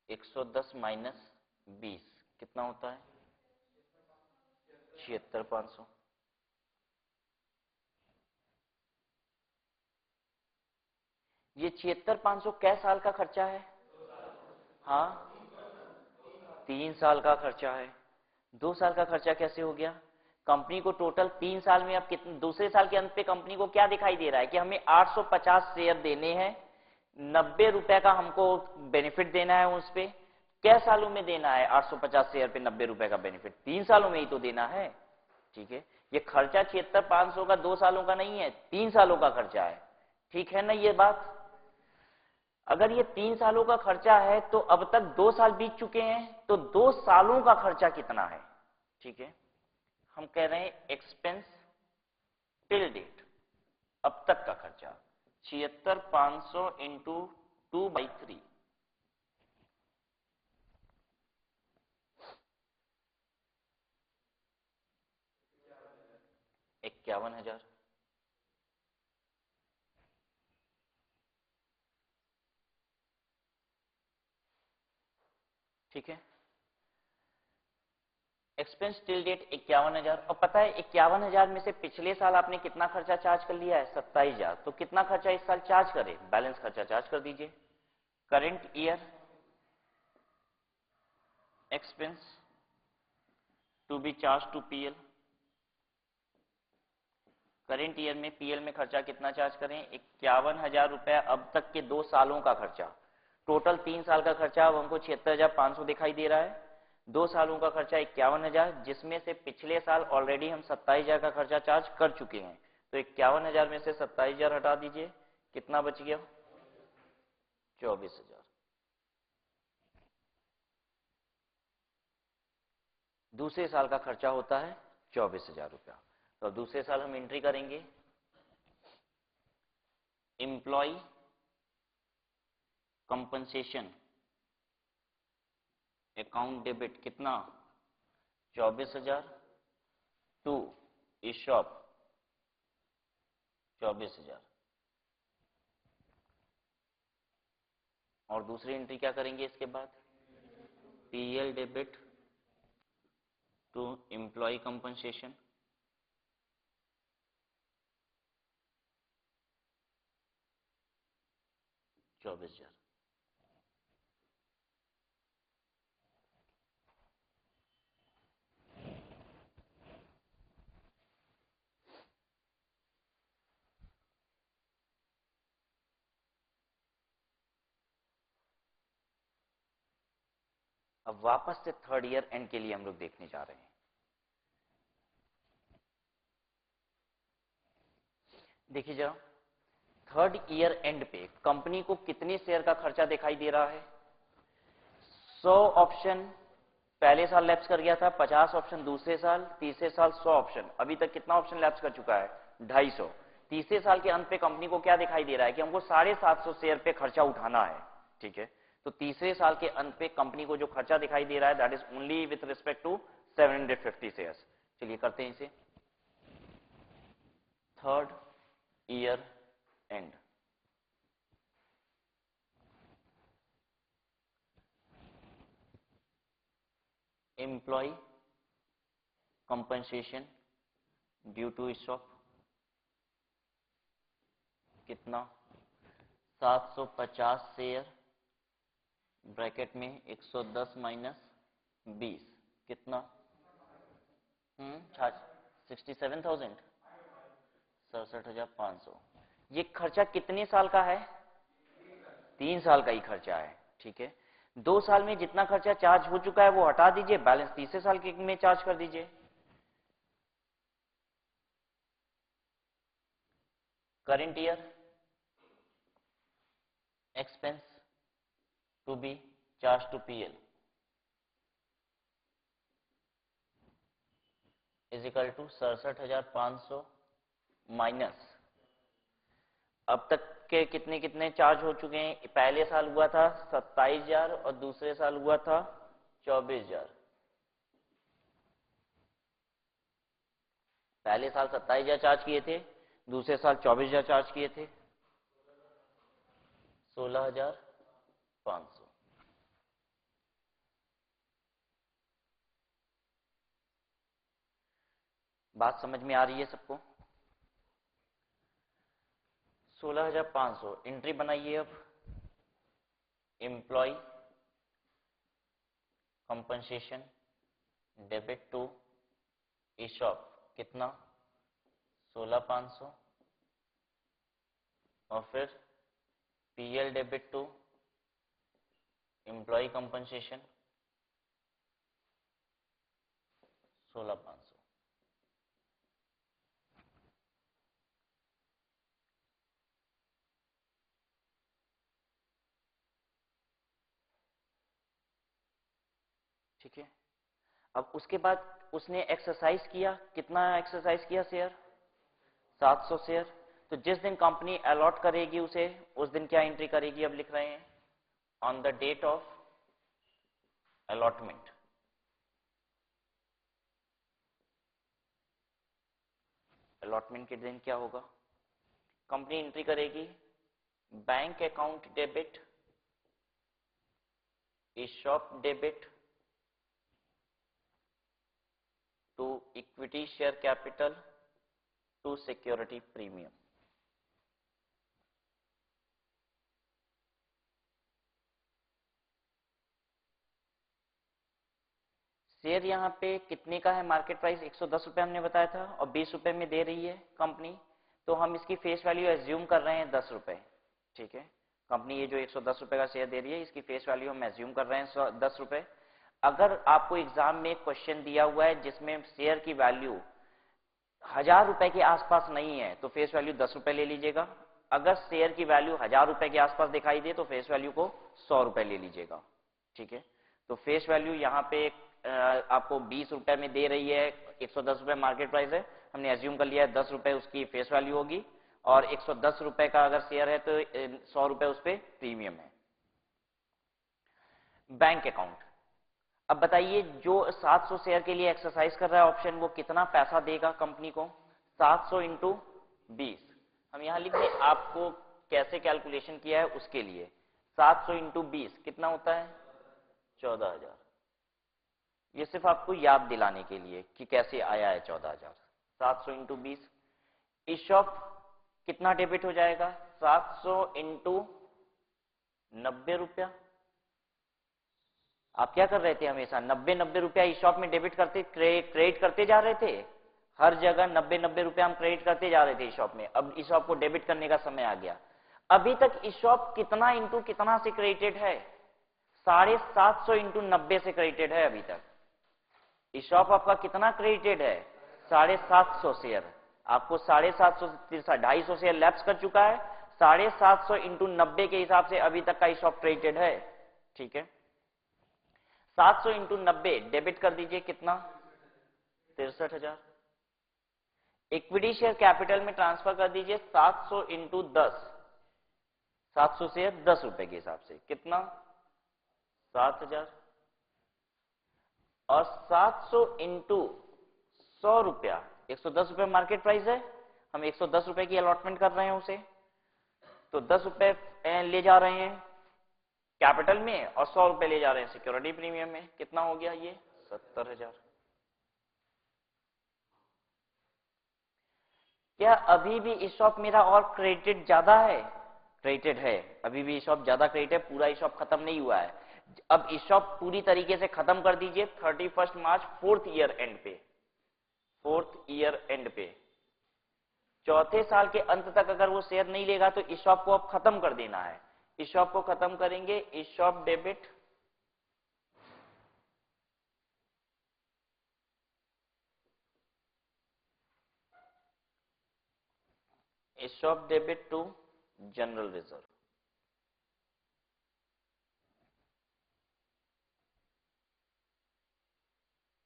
110 माइनस 20 कितना होता है? 76,500। ये 76,500 कै साल का खर्चा है? हाँ, 3 साल का खर्चा है। 2 साल का खर्चा कैसे हो गया? कंपनी को टोटल 3 साल में अब कितने, दूसरे साल के अंत पे कंपनी को क्या दिखाई दे रहा है कि हमें 850 शेयर देने हैं। ₹90 का हमको बेनिफिट देना है उस पे। क्या सालों में देना है 850 शेयर पे ₹90 का बेनिफिट? 3 सालों में ही तो देना है। ठीक है, ये खर्चा 76,500 का 2 सालों का नहीं है, 3 सालों का खर्चा है। ठीक है ना ये बात? अगर ये 3 सालों का खर्चा है तो अब तक 2 साल बीत चुके हैं, तो 2 सालों का खर्चा कितना है? ठीक है, हम कह रहे हैं एक्सपेंस टिल डेट, अब तक का खर्चा 76,500 इंटू 2/3, 51,000। ठीक है, एक्सपेंस टिल डेट 51,000। और पता है 51,000 में से पिछले साल आपने कितना खर्चा चार्ज कर लिया है? 27,000। तो कितना खर्चा इस साल चार्ज करें? बैलेंस खर्चा चार्ज कर दीजिए। Current year expense to be charge to PL. Current year में पीएल में खर्चा कितना चार्ज करें? 51,000 रुपया अब तक के 2 सालों का खर्चा। टोटल 3 साल का खर्चा अब हमको 76,500 दिखाई दे रहा है। 2 सालों का खर्चा 51,000, जिसमें से पिछले साल ऑलरेडी हम 27,000 का खर्चा चार्ज कर चुके हैं। तो 51,000 में से 27,000 हटा दीजिए, कितना बच गया? 24,000। दूसरे साल का खर्चा होता है 24,000 रुपया। तो दूसरे साल हम एंट्री करेंगे एम्प्लॉय कंपनसेशन अकाउंट डेबिट, कितना? 24,000 टू ईशॉप 24,000। और दूसरी एंट्री क्या करेंगे इसके बाद? PL debit to employee compensation 24,000। अब वापस से थर्ड ईयर एंड के लिए हम लोग देखने जा रहे हैं। देखिए जरा, थर्ड ईयर एंड पे कंपनी को कितने शेयर का खर्चा दिखाई दे रहा है? 100 ऑप्शन पहले साल लैप्स कर गया था, 50 ऑप्शन दूसरे साल, तीसरे साल 100 ऑप्शन। अभी तक कितना ऑप्शन लैप्स कर चुका है? 250। तीसरे साल के अंत पे कंपनी को क्या दिखाई दे रहा है कि हमको 750 शेयर पे खर्चा उठाना है। ठीक है, तो तीसरे साल के अंत पे कंपनी को जो खर्चा दिखाई दे रहा है that is only with respect to 750 shares. चलिए करते हैं इसे। Third year end, employee compensation due to stock, कितना? 750 शेयर ब्रैकेट में 110 माइनस 20, कितना? 67,000, 67,500। ये खर्चा कितने साल का है? 3 साल का ही खर्चा है। ठीक है, 2 साल में जितना खर्चा चार्ज हो चुका है वो हटा दीजिए, बैलेंस तीसरे साल के में चार्ज कर दीजिए। Current year expense to be charge to PL is equal to 67,500 minus अब तक के कितने कितने चार्ज हो चुके हैं? पहले साल हुआ था 27,000 और दूसरे साल हुआ था 24,000। पहले साल 27,000 चार्ज किए थे, दूसरे साल 24,000 चार्ज किए थे, 16,500। बात समझ में आ रही है सबको? 16,500 एंट्री बनाइए। अब employee compensation debit to ESOP, कितना? 16,500 और फिर PL debit to employee compensation 16,500। ठीक है, अब उसके बाद उसने एक्सरसाइज किया, कितना एक्सरसाइज किया शेयर? 700 शेयर। तो जिस दिन कंपनी अलॉट करेगी उसे, उस दिन क्या एंट्री करेगी? अब लिख रहे हैं on the date of allotment. Allotment के दिन क्या होगा? कंपनी एंट्री करेगी bank account debit, ESOP debit to equity share capital to security premium. Share यहाँ पे कितने का है? मार्केट प्राइस 110 रुपए हमने बताया था और 20 रुपए में दे रही है कंपनी, तो हम इसकी फेस वैल्यू एज्यूम कर रहे हैं 10 रुपए। ठीक है, कंपनी ये जो 110 रुपए का शेयर दे रही है इसकी फेस वैल्यू हम एज्यूम कर रहे हैं 10 रुपए। अगर आपको एग्जाम में क्वेश्चन दिया हुआ है जिसमें शेयर की वैल्यू 1000 रुपए के आसपास नहीं है तो फेस वैल्यू 10 रुपए ले लीजिएगा। अगर शेयर की वैल्यू 1000 रुपए के आसपास दिखाई दे तो फेस वैल्यू को 100 रुपए ले लीजिएगा। ठीक है, तो फेस वैल्यू यहाँ पे आपको 20 रुपए में दे रही है, 110 रुपए मार्केट प्राइस है, हमने एज्यूम कर लिया है 10 रुपए उसकी फेस वैल्यू होगी, और 110 रुपए का अगर शेयर है तो 100 रुपए उस पर प्रीमियम है। बैंक अकाउंट, अब बताइए जो 700 शेयर के लिए एक्सरसाइज कर रहा है ऑप्शन, वो कितना पैसा देगा कंपनी को? 700 इंटू 20, हम यहां लिख दें आपको कैसे कैलकुलेशन किया है उसके लिए। 700 इंटू 20 कितना होता है? 14,000। ये सिर्फ आपको याद दिलाने के लिए कि कैसे आया है 14,000। 700 इंटू 20, ESOP कितना डेबिट हो जाएगा? 700 इंटू 90 रुपया। आप क्या कर रहे थे? हमेशा 90 रुपया ESOP में डेबिट करते, क्रेडिट करते जा रहे थे, हर जगह 90 रुपया हम क्रेडिट करते जा रहे थे ESOP में। अब ESOP को डेबिट करने का समय आ गया। अभी तक ESOP कितना इंटू कितना से क्रेडिटेड है? 750 इंटू 90 से क्रेडिटेड है अभी तक। ESOP आपका कितना क्रेडिटेड है? 750 शेयर। आपको 750 से 250 शेयर लैप्स कर चुका है, 750 इंटू 90 के हिसाब से अभी तक का ESOP क्रेडिटेड है। ठीक है, 700 इंटू 90 डेबिट कर दीजिए, कितना? 63,000। इक्विटी शेयर कैपिटल में ट्रांसफर कर दीजिए 700 इंटू 10, 700 शेयर 10 रुपए के हिसाब से, कितना? 7,000। और 700 इंटू 100 रुपया, 110 रुपए मार्केट प्राइस है, हम 110 रुपए की अलॉटमेंट कर रहे हैं उसे, तो 10 रुपए ले जा रहे हैं कैपिटल में और 100 रुपए ले जा रहे हैं सिक्योरिटी प्रीमियम में। कितना हो गया ये? 70,000। क्या अभी भी ESOP मेरा और क्रेडिटेड ज्यादा है? क्रेडिटेड है, अभी भी ESOP ज्यादा क्रेडिट है, पूरा ESOP खत्म नहीं हुआ है। अब ESOP पूरी तरीके से खत्म कर दीजिए 31 मार्च 4th ईयर एंड पे, 4th ईयर एंड पे, चौथे साल के अंत तक अगर वो शेयर नहीं लेगा तो ESOP को अब खत्म कर देना है। ESOP को खत्म करेंगे, ESOP debit to general reserve.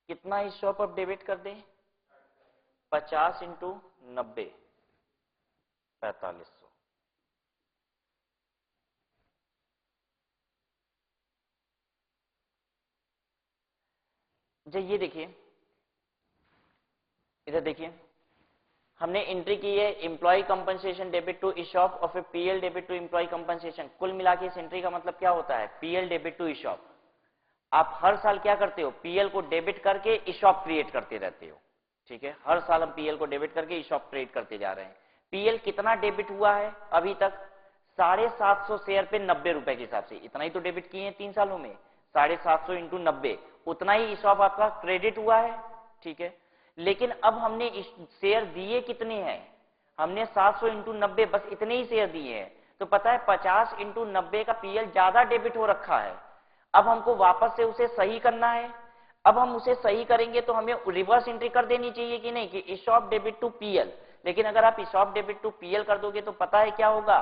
कितना ESOP अब डेबिट कर दें? 50 इंटू 90, 4500। ये देखिए, इधर देखिए, हमने एंट्री की है employee compensation debit to ESOP और फिर PL debit to employee compensation. कुल मिला के इस एंट्री का मतलब क्या होता है? PL debit to ESOP। आप हर साल क्या करते हो? PL को डेबिट करके ESOP क्रिएट करते रहते हो। ठीक है, हर साल हम PL को डेबिट करके ESOP क्रिएट करते जा रहे हैं। PL कितना डेबिट हुआ है अभी तक? 750 शेयर पे 90 रुपए के हिसाब से, इतना ही तो डेबिट किए हैं 3 सालों में। 750 इंटू 90, उतना ही ESOP आपका क्रेडिट हुआ है। ठीक है, लेकिन अब हमने शेयर दिए कितने हैं? हमने 700 इंटू 90 बस इतने ही शेयर दिए हैं। तो पता है 50 इंटू 90 का पीएल ज्यादा डेबिट हो रखा है। अब हमको वापस से उसे सही करना है। अब हम उसे सही करेंगे तो हमें रिवर्स एंट्री कर देनी चाहिए कि नहीं, कि इशॉप डेबिट टू पीएल। लेकिन अगर आप इशॉप डेबिट टू पीएल कर दोगे तो पता है क्या होगा,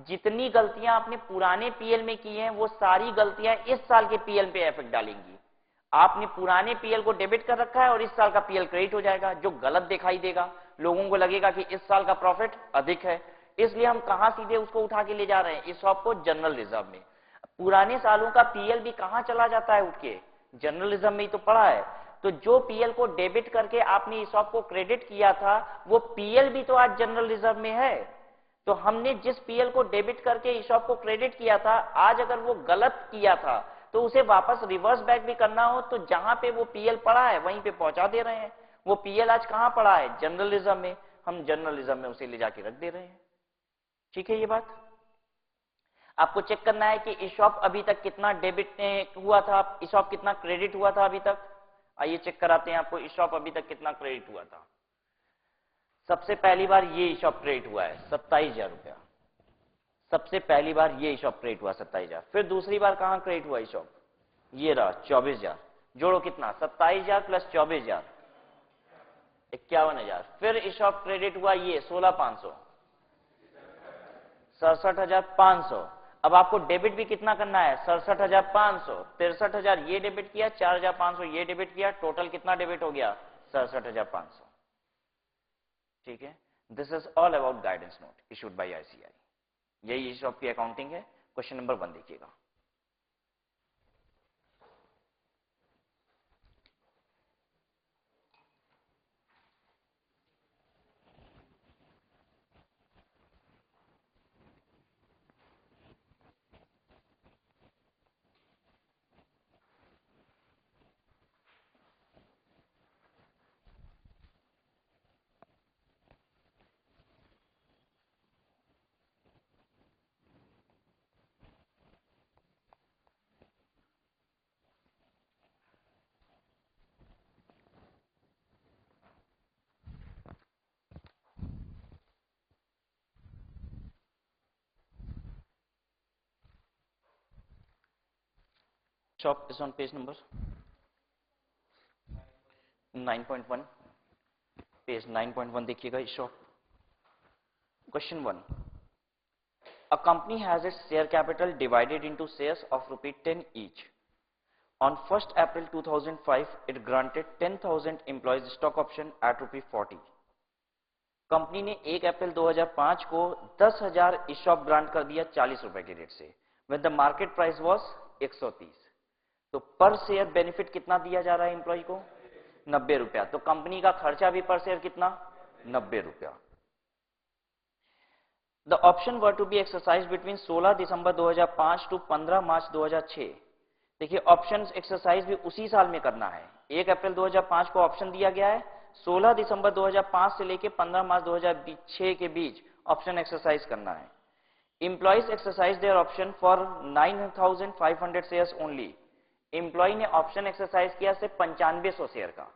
जितनी गलतियां आपने पुराने पीएल में की हैं वो सारी गलतियां इस साल के पीएल पे इफेक्ट डालेंगी। आपने पुराने पीएल को डेबिट कर रखा है और इस साल का पीएल क्रेडिट हो जाएगा, जो गलत दिखाई देगा। लोगों को लगेगा कि इस साल का प्रॉफिट अधिक है, इसलिए हम कहां सीधे उसको उठा के ले जा रहे हैं, इशॉप को जनरल रिजर्व में। पुराने सालों का पीएल भी कहां चला जाता है उठ के, जनरल रिजर्व में ही तो पड़ा है। तो जो पीएल को डेबिट करके आपने इशॉप को क्रेडिट किया था वो पीएल भी तो आज जनरल रिजर्व में है। तो हमने जिस पीएल को डेबिट करके इशॉप को क्रेडिट किया था, आज अगर वो गलत किया था तो उसे वापस रिवर्स बैक भी करना हो तो जहां पे वो पीएल पड़ा है वहीं पे पहुंचा दे रहे हैं। वो पीएल आज कहां पड़ा है, जनरल रिजर्व में, हम जनरल रिजर्व में उसे ले जाके रख दे रहे हैं। ठीक है ये बात। आपको चेक करना है कि इशॉप अभी तक कितना डेबिट हुआ था, इशॉप कितना क्रेडिट हुआ था अभी तक। आइए चेक कराते हैं आपको इशॉप अभी तक कितना क्रेडिट हुआ था। सबसे पहली बार ये इशॉप क्रेडिट हुआ है 27,000 रुपया। सबसे पहली बार ये इशॉप क्रेडिट हुआ 27,000। फिर दूसरी बार कहां क्रेडिट हुआ इशॉप, ये रहा 24,000। जोड़ो कितना, 27,000 प्लस 24,000 51,000। फिर इशॉप क्रेडिट हुआ ये 16,500 67,500। अब आपको डेबिट भी कितना करना है, 67,500। 63,000 ये डेबिट किया, 4,500 ये डेबिट किया, टोटल कितना डेबिट हो गया, 67,500। ठीक है, this is all about guidance note issued by ICI. यही इशॉप की अकाउंटिंग है। क्वेश्चन नंबर 1 देखिएगा। Shop is on page number 9.1, page 9.1 देखिएगा shop. Question 1, a company has its share capital divided into shares of rupee 10 each. On 1st April 2005 it granted 10,000 employees stock option at rupee 40. Company ने 1 अप्रैल 2005 को 10,000 इशॉप ग्रांट कर दिया 40 रुपए के रेट से, when the market price was 130। तो पर शेयर बेनिफिट कितना दिया जा रहा है एम्प्लॉय को, 90 रुपया। तो कंपनी का खर्चा भी पर शेयर कितना, 90 रुपया। The option were to be exercise between 16 December 2005 to 15 March 2006। देखिए ऑप्शन एक्सरसाइज भी उसी साल में करना है। 1 अप्रैल 2005 को ऑप्शन दिया गया है, 16 दिसंबर 2005 से लेके 15 मार्च 2006 के बीच ऑप्शन एक्सरसाइज करना है। Employees exercise their option for 9,500 shares only. Employee ने ऑप्शन एक्सरसाइज किया सिर्फ 9500 शेयर का।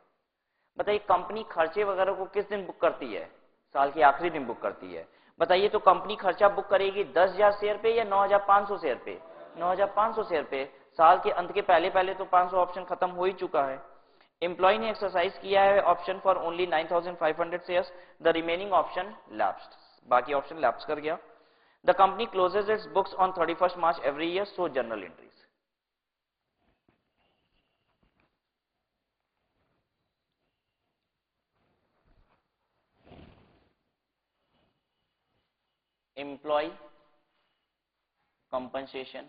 बताइए कंपनी खर्चे वगैरह को किस दिन बुक करती है, साल के आखिरी दिन बुक करती है। बताइए तो कंपनी खर्चा बुक करेगी 10,000 शेयर पे या 9,500 शेयर पे, 9,500 शेयर पे। साल के अंत के पहले पहले तो 500 ऑप्शन खत्म हो ही चुका है। एम्प्लॉय ने एक्सरसाइज किया है option for only 9,500 shares, the remaining option lapsed, बाकी ऑप्शन लैप्स कर गया। The company closes its books on 31st March every year, so journal entries. employee compensation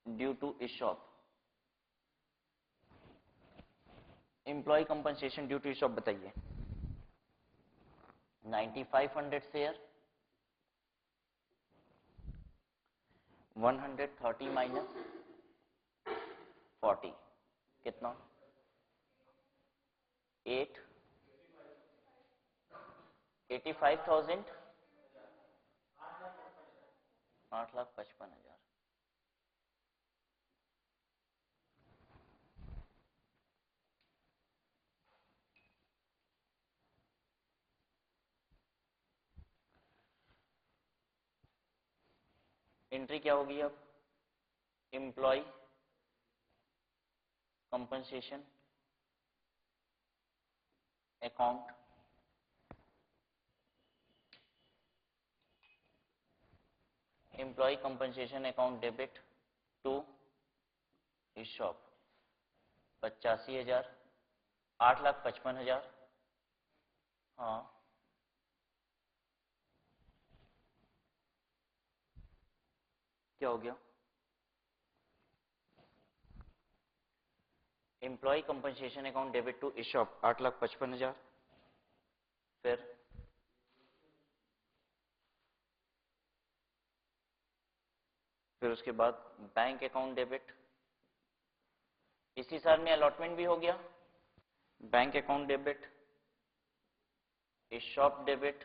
due to ESOP, employee compensation due to ESOP बताइए। 9,500 शेयर, 130 माइनस 40 कितना, 85,000, 8,55,000। एंट्री क्या होगी अब? Employee compensation account, employee compensation account debit to ESOP 85,000, 8,55,000। हाँ, क्या हो गया? Employee compensation account debit to ESOP 8,55,000। फिर उसके बाद बैंक अकाउंट डेबिट, इसी साल में अलॉटमेंट भी हो गया। Bank account debit, ESOP debit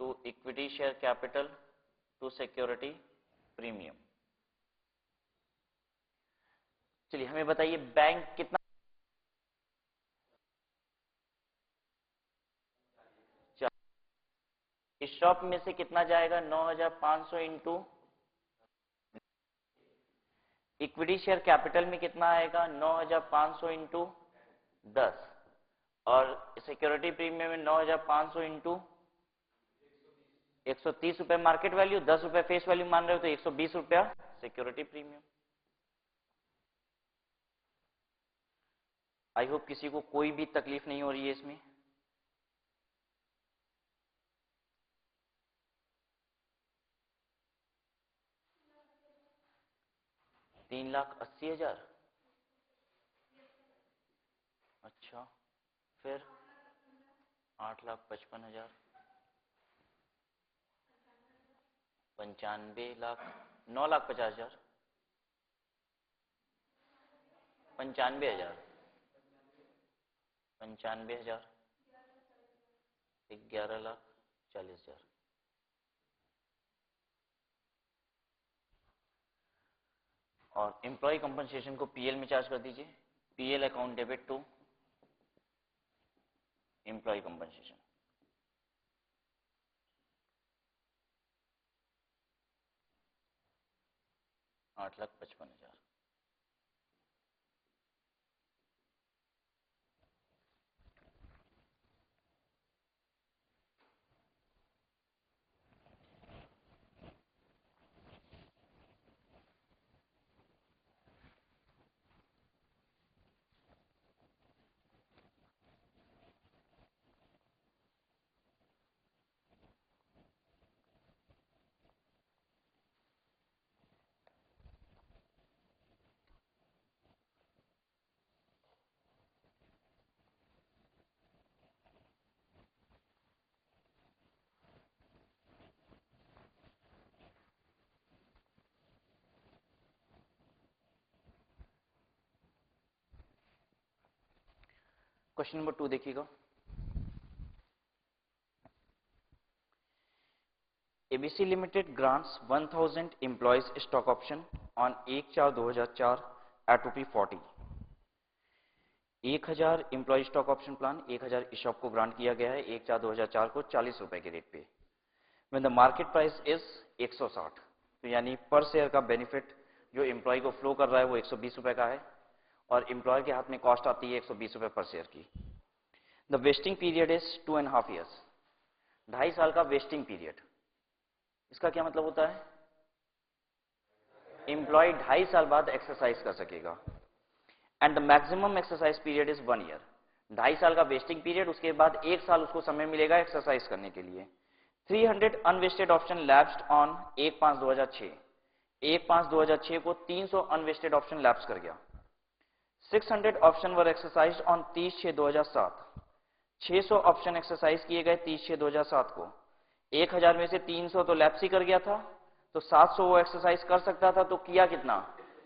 to equity share capital to security premium. चलिए हमें बताइए बैंक कितना, ईशॉप में से कितना जाएगा? 9,500 इंटू, इक्विटी शेयर कैपिटल में कितना आएगा? 9,500 इंटू 10, और सिक्योरिटी प्रीमियम में 9,500 इंटू 130 रुपए मार्केट वैल्यू, 10 रुपए फेस वैल्यू मान रहे हो तो 120 रुपया सिक्योरिटी प्रीमियम। आई होप किसी को कोई भी तकलीफ नहीं हो रही है इसमें। तीन लाख 80,000। अच्छा, फिर 8,55,000, 95,00,000, 9,50,000, 95,000, 95,000, 11,40,000। और एम्प्लॉय कंपनसेशन को पीएल में चार्ज कर दीजिए। PL account debit to employee compensation, 8,55,000। Question number 2 देखिएगा। ABC limited grants 1,000 employees stock option on 1/4/2004 at ₹40। 1,000 employee stock option plan 1,000 ESOP को ग्रांट किया गया है 1/4/2004 को 40 रुपए के रेट पे। When the market price is 160, तो यानी पर शेयर का बेनिफिट जो एम्प्लॉय को फ्लो कर रहा है वो 120 रुपए का है, और एम्प्लॉयर के हाथ में कॉस्ट आती है 120 रुपए पर शेयर की। The vesting period is 2.5 years, 2.5 साल का वेस्टिंग पीरियड। इसका क्या मतलब होता है? एम्प्लॉय 2.5 साल बाद एक्सरसाइज कर सकेगा। And the maximum exercise period is 1 year. 2.5 साल का वेस्टिंग पीरियड, उसके बाद 1 साल उसको समय मिलेगा एक्सरसाइज करने के लिए। 300 अनवेस्टेड ऑप्शन लैप्स्ड ऑन 1/5/2006। 1/5/2006 को 300 अनवेस्टेड ऑप्शन लैप्स कर गया। 600 option were exercise on 30/6/2007। 600 option exercise किए गए 30/6/2007 को। 1,000 में से 300 तो लैप्स ही कर गया था, तो 700 वो एक्सरसाइज कर सकता था, तो किया कितना?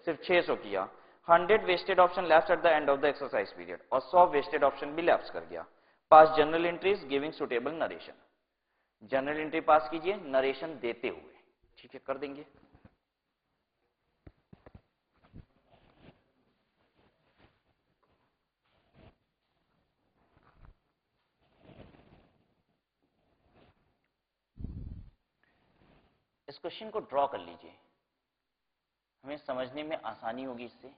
सिर्फ 600 किया। 100 vested option lapse at the end of the exercise period, और 100 वेस्टेड ऑप्शन भी लैप्स कर गया। Pass general entries giving suitable narration. General entry pass कीजिए नरेशन देते हुए। ठीक है, कर देंगे। इस क्वेश्चन को ड्रॉ कर लीजिए, हमें समझने में आसानी होगी इससे।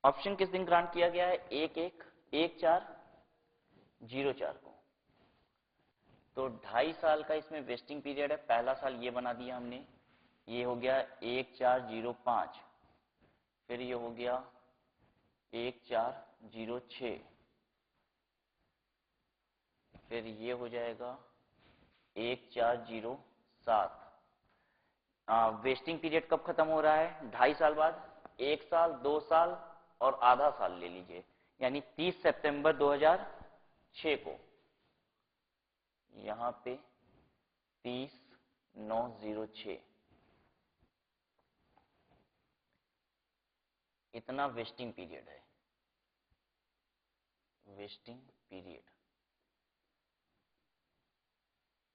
ऑप्शन किस दिन ग्रांट किया गया है? 1/4/04 को। तो 2.5 साल का इसमें वेस्टिंग पीरियड है। पहला साल ये बना दिया हमने, ये हो गया 1/4/05, फिर ये हो गया 1/4/06, फिर ये हो जाएगा 1/4/07। वेस्टिंग पीरियड कब खत्म हो रहा है? 2.5 साल बाद। 1 साल, 2 साल और आधा साल ले लीजिए, यानी 30 सितंबर 2006 को। यहां पे 30/9/06 इतना वेस्टिंग पीरियड है, वेस्टिंग पीरियड।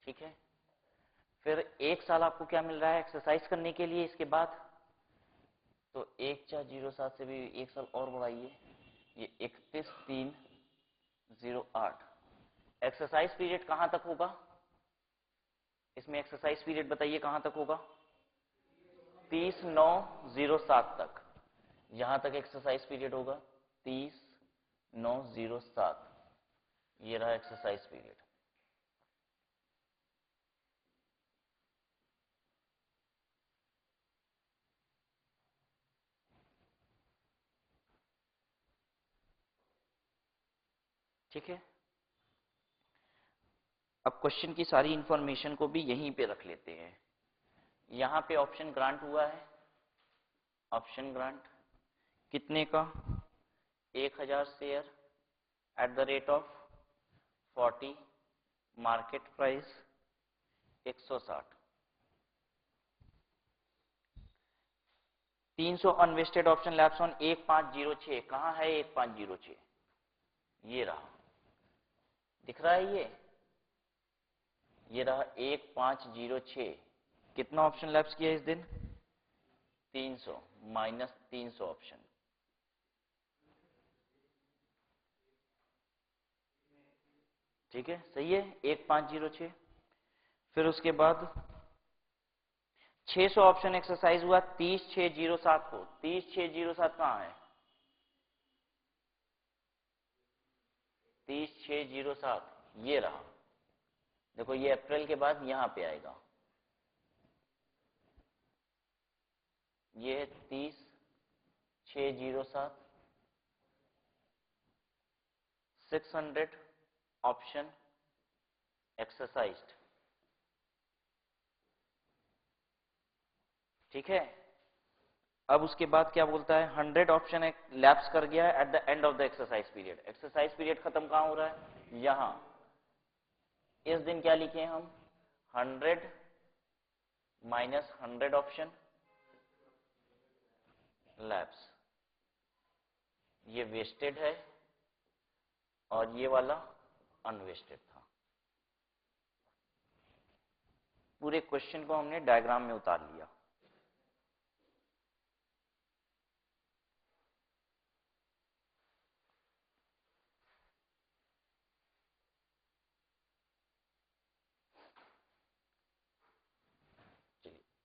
ठीक है, फिर 1 साल आपको क्या मिल रहा है एक्सरसाइज करने के लिए इसके बाद? तो 1/4/07 से भी 1 साल और बढ़ाइए, ये 31/3/08। एक्सरसाइज पीरियड कहां तक होगा इसमें? एक्सरसाइज पीरियड बताइए कहां तक होगा? 30/9/07 तक। यहां तक एक्सरसाइज पीरियड होगा 30/9/07। ये रहा एक्सरसाइज पीरियड। ठीक है, अब क्वेश्चन की सारी इंफॉर्मेशन को भी यहीं पे रख लेते हैं। यहां पे ऑप्शन ग्रांट हुआ है, ऑप्शन ग्रांट कितने का? 1000 share at the rate of 40, market price 160। 300 unvested option lapse on 1506। कहां है 1506? ये रहा, दिख रहा है ये रहा 1506। कितना ऑप्शन लैप्स किया इस दिन? 300 माइनस 300 ऑप्शन। ठीक है, सही है, 1506। फिर उसके बाद 600 ऑप्शन एक्सरसाइज हुआ 30/6/07 को। 30/6/07 कहां है? 30/6/07 ये रहा। देखो ये अप्रैल के बाद यहां पे आएगा, ये है 30/6/07। 600 ऑप्शन एक्सरसाइज्ड। ठीक है, अब उसके बाद क्या बोलता है? 100 ऑप्शन लैप्स कर गया है eight the end of the exercise period. Exercise period खत्म कहां हो रहा है? यहां। इस दिन क्या लिखे हम? 100 माइनस 100 ऑप्शन लैप्स। ये वेस्टेड है और ये वाला अनवेस्टेड था। पूरे क्वेश्चन को हमने डायग्राम में उतार लिया।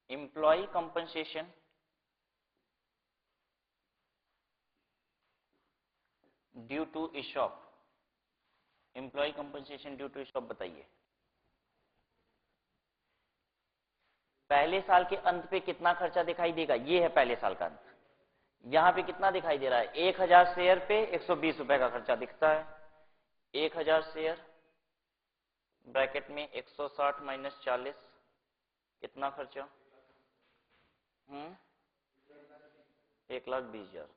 Employee compensation due to ESOP। Employee compensation due to ESOP बताइए। पहले साल के अंत पे कितना खर्चा दिखाई देगा? ये है पहले साल का अंत। यहां पे कितना दिखाई दे रहा है? 1000 शेयर पे 120 रुपए का खर्चा दिखता है। 1000 शेयर ब्रैकेट में 160 माइनस 40, कितना खर्चा? 1,20,000।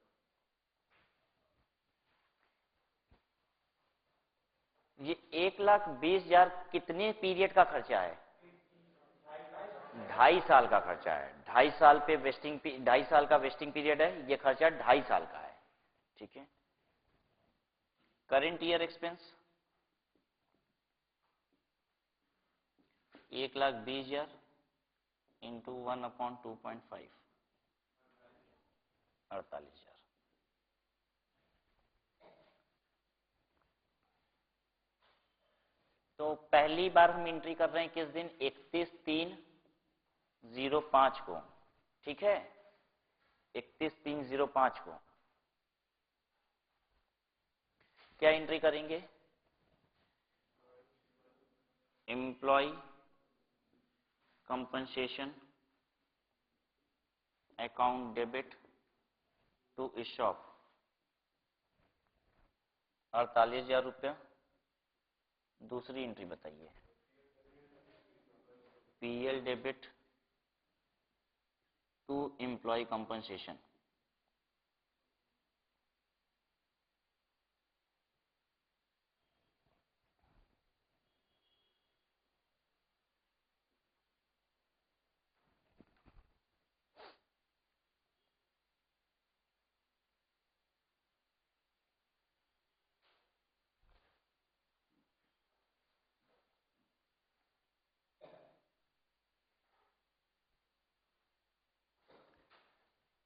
ये 1,20,000 कितने पीरियड का खर्चा है? 2.5 साल का खर्चा है। 2.5 साल पे वेस्टिंग, 2.5 साल का वेस्टिंग पीरियड है। ये खर्चा 2.5 साल का है। ठीक है, करेंट ईयर एक्सपेंस 1,20,000 इंटू 1/2.5, 48,000। तो पहली बार हम एंट्री कर रहे हैं किस दिन, 31/3/05 को, ठीक है, 31/3/05 को क्या एंट्री करेंगे, employee compensation account debit to ESOP 48,000 रुपया। दूसरी एंट्री बताइए, PL debit to employee compensation,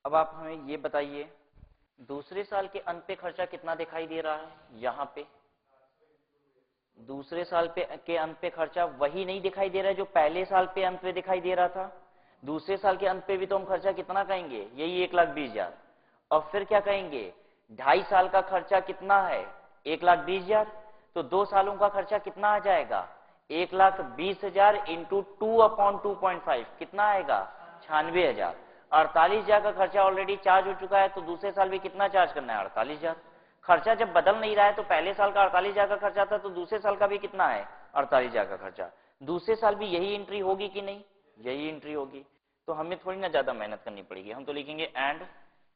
अब आप हमें ये बताइए दूसरे साल के अंत पे खर्चा कितना दिखाई दे रहा है, यहाँ पे दूसरे साल के अंत पे खर्चा वही नहीं दिखाई दे रहा है जो पहले साल पे अंत पे दिखाई दे रहा था। दूसरे साल के अंत पे भी तो हम खर्चा कितना कहेंगे, यही 1,20,000, और फिर क्या कहेंगे, 2.5 साल का खर्चा कितना है, 1,20,000, तो 2 सालों का खर्चा कितना आ जाएगा, 1,20,000 इंटू 2/2.5 कितना आएगा, 96,000। 48,000 का खर्चा ऑलरेडी चार्ज हो चुका है, तो दूसरे साल भी कितना चार्ज करना है, 48,000। खर्चा जब बदल नहीं रहा है, तो पहले साल का 48,000 का खर्चा था, तो दूसरे साल का भी कितना है, 48,000 का खर्चा। दूसरे साल भी यही एंट्री होगी कि नहीं, यही एंट्री होगी, तो हमें थोड़ी ना ज्यादा मेहनत करनी पड़ेगी, हम तो लिखेंगे एंड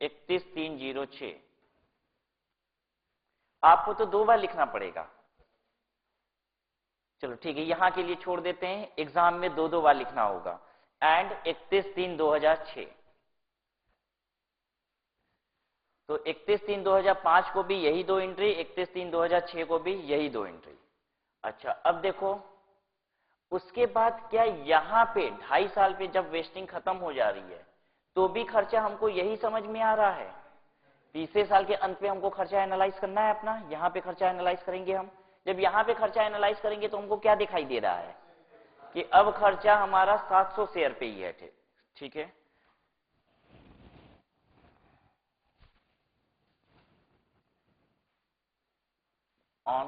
31/3/06। आपको तो 2 बार लिखना पड़ेगा, चलो ठीक है, यहां के लिए छोड़ देते हैं, एग्जाम में 2 बार लिखना होगा, एंड 31/3/2006। तो 31/3/2005 को भी यही 2 एंट्री, 31/3/2006 को भी यही 2 एंट्री। अच्छा, अब देखो उसके बाद क्या यहां पे 2.5 साल पे जब वेस्टिंग खत्म हो जा रही है तो भी खर्चा हमको यही समझ में आ रहा है। तीसरे साल के अंत पे हमको खर्चा एनालाइज करना है अपना, यहां पे खर्चा एनालाइज करेंगे हम। जब यहां पे खर्चा एनालाइज करेंगे तो हमको क्या दिखाई दे रहा है कि अब खर्चा हमारा 700 शेयर पे ही है, ठीक है। ऑन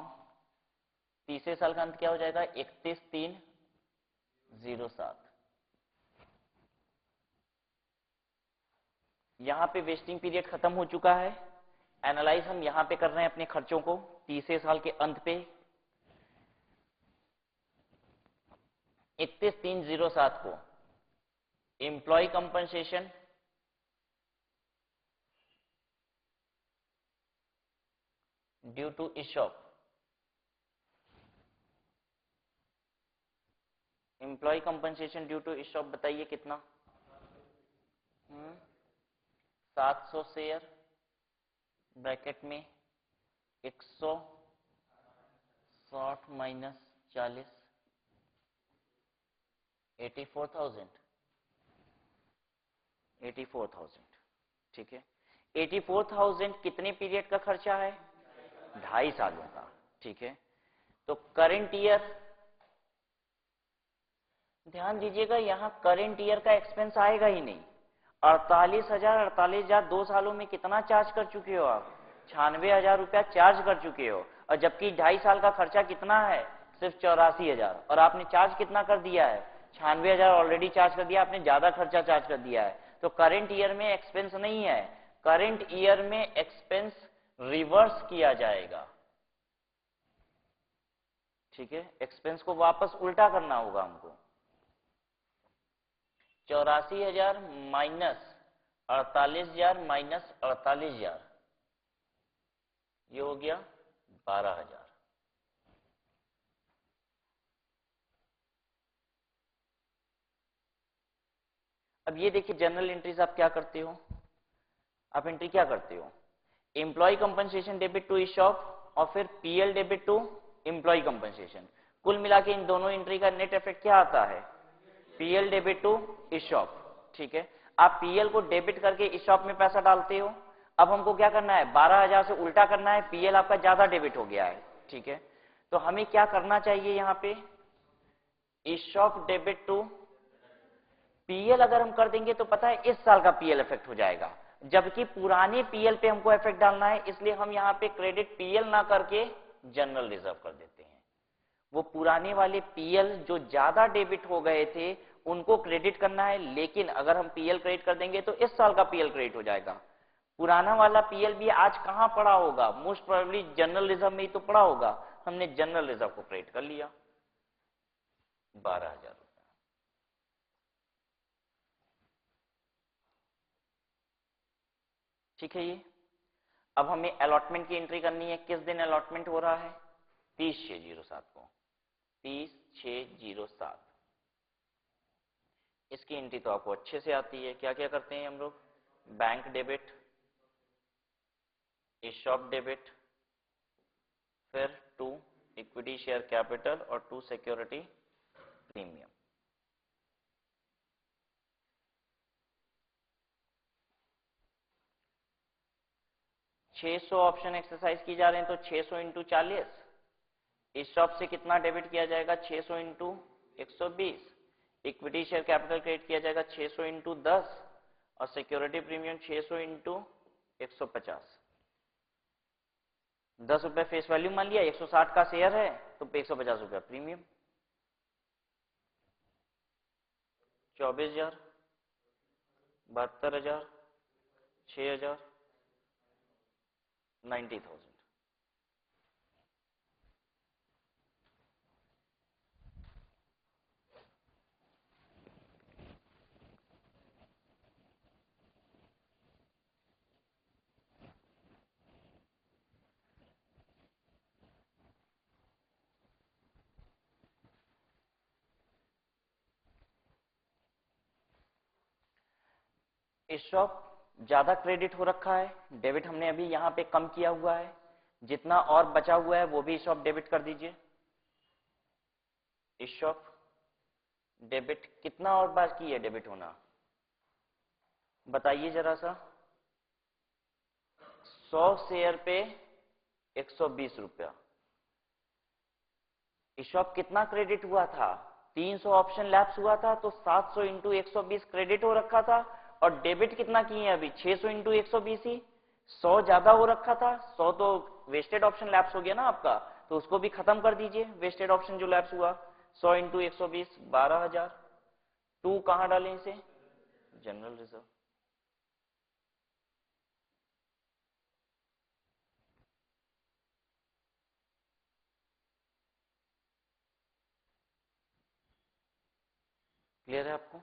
तीसरे साल का अंत क्या हो जाएगा, 31/3/07। यहां पे वेस्टिंग पीरियड खत्म हो चुका है, एनालाइज हम यहां पे कर रहे हैं अपने खर्चों को तीसरे साल के अंत पे। 31/3/07 को employee compensation due to ESOP, employee compensation due to ESOP बताइए कितना, 700 शेयर ब्रैकेट में 160 माइनस 40, 84,000, ठीक है। 84,000 कितने पीरियड का खर्चा है, 2.5 सालों का, ठीक है। तो करंट ईयर, ध्यान दीजिएगा यहां करंट ईयर का एक्सपेंस आएगा ही नहीं। 48,000 2 सालों में कितना चार्ज कर चुके हो आप, 96,000 रुपया चार्ज कर चुके हो, और जबकि 2.5 साल का खर्चा कितना है, सिर्फ 84,000, और आपने चार्ज कितना कर दिया है, 96,000 ऑलरेडी चार्ज कर दिया आपने, ज्यादा खर्चा चार्ज कर दिया है। तो करंट ईयर में एक्सपेंस नहीं है, करंट ईयर में एक्सपेंस रिवर्स किया जाएगा, ठीक है। एक्सपेंस को वापस उल्टा करना होगा हमको। 84,000 माइनस 48,000 माइनस 48,000, ये हो गया 12,000। अब ये देखिए जनरल एंट्रीज आप क्या करते हो, आप एंट्री क्या करते हो, employee compensation debit to ESOP और फिर PL debit to employee compensation. कुल मिला के इन दोनों एंट्री का नेट इफेक्ट क्या आता है, पीएल डेबिट टू इशॉप, ठीक है। आप पीएल को डेबिट करके इशॉप में पैसा डालते हो। अब हमको क्या करना है, 12,000 से उल्टा करना है, पीएल आपका ज्यादा डेबिट हो गया है, ठीक है। तो हमें क्या करना चाहिए यहां पे, ESOP डेबिट टू पीएल अगर हम कर देंगे तो पता है इस साल का पीएल इफेक्ट हो जाएगा, जबकि पुराने पीएल पे हमको इफेक्ट डालना है, इसलिए हम यहां पे क्रेडिट पीएल ना करके जनरल रिजर्व कर देते हैं। वो पुराने वाले पीएल जो ज्यादा डेबिट हो गए थे उनको क्रेडिट करना है, लेकिन अगर हम पीएल क्रेडिट कर देंगे तो इस साल का पीएल क्रेडिट हो जाएगा। पुराना वाला पीएल भी आज कहां पड़ा होगा, मोस्ट प्रोबेबली जनरल रिजर्व में ही तो पड़ा होगा, हमने जनरल रिजर्व को क्रेडिट कर लिया 12,000 रुपए। ठीक है ये। अब हमें अलॉटमेंट की एंट्री करनी है, किस दिन अलॉटमेंट हो रहा है, 30/6/07 को, 30/6/07। इसकी एंट्री तो आपको अच्छे से आती है, क्या क्या करते हैं हम लोग, बैंक डेबिट, ESOP डेबिट, फिर टू इक्विटी शेयर कैपिटल और टू सिक्योरिटी प्रीमियम। छह सौ ऑप्शन एक्सरसाइज की जा रहे हैं तो 600 इंटू 40, ESOP से कितना डेबिट किया जाएगा, 600 into 120, equity share capital credit किया जाएगा 600 इंटू 10 और सिक्योरिटी प्रीमियम 600 इंटू 150। 10 रुपए फेस वैल्यू मान लिया, 160 का शेयर है तो 150 रुपया प्रीमियम, 24,000, 72,000, 6,000, 90,000। ESOP ज्यादा क्रेडिट हो रखा है, डेबिट हमने अभी यहां पे कम किया हुआ है, जितना और बचा हुआ है वो भी ESOP डेबिट कर दीजिए। ESOP डेबिट कितना और बाकी है डेबिट होना, बताइए जरा सा। 100 शेयर पे 120 रुपया। ESOP कितना क्रेडिट हुआ था, 300 ऑप्शन लैप्स हुआ था तो 700 इंटू 120 क्रेडिट हो रखा था, और डेबिट कितना किए हैं अभी, 600 इंटू 120 ही, 100 ज्यादा हो रखा था, 100 तो वेस्टेड ऑप्शन लैप्स हो गया ना आपका, तो उसको भी खत्म कर दीजिए, वेस्टेड ऑप्शन जो लैप्स हुआ, 100 इंटू 120 12,000। टू कहां डालें इसे, जनरल रिजर्व। क्लियर है आपको।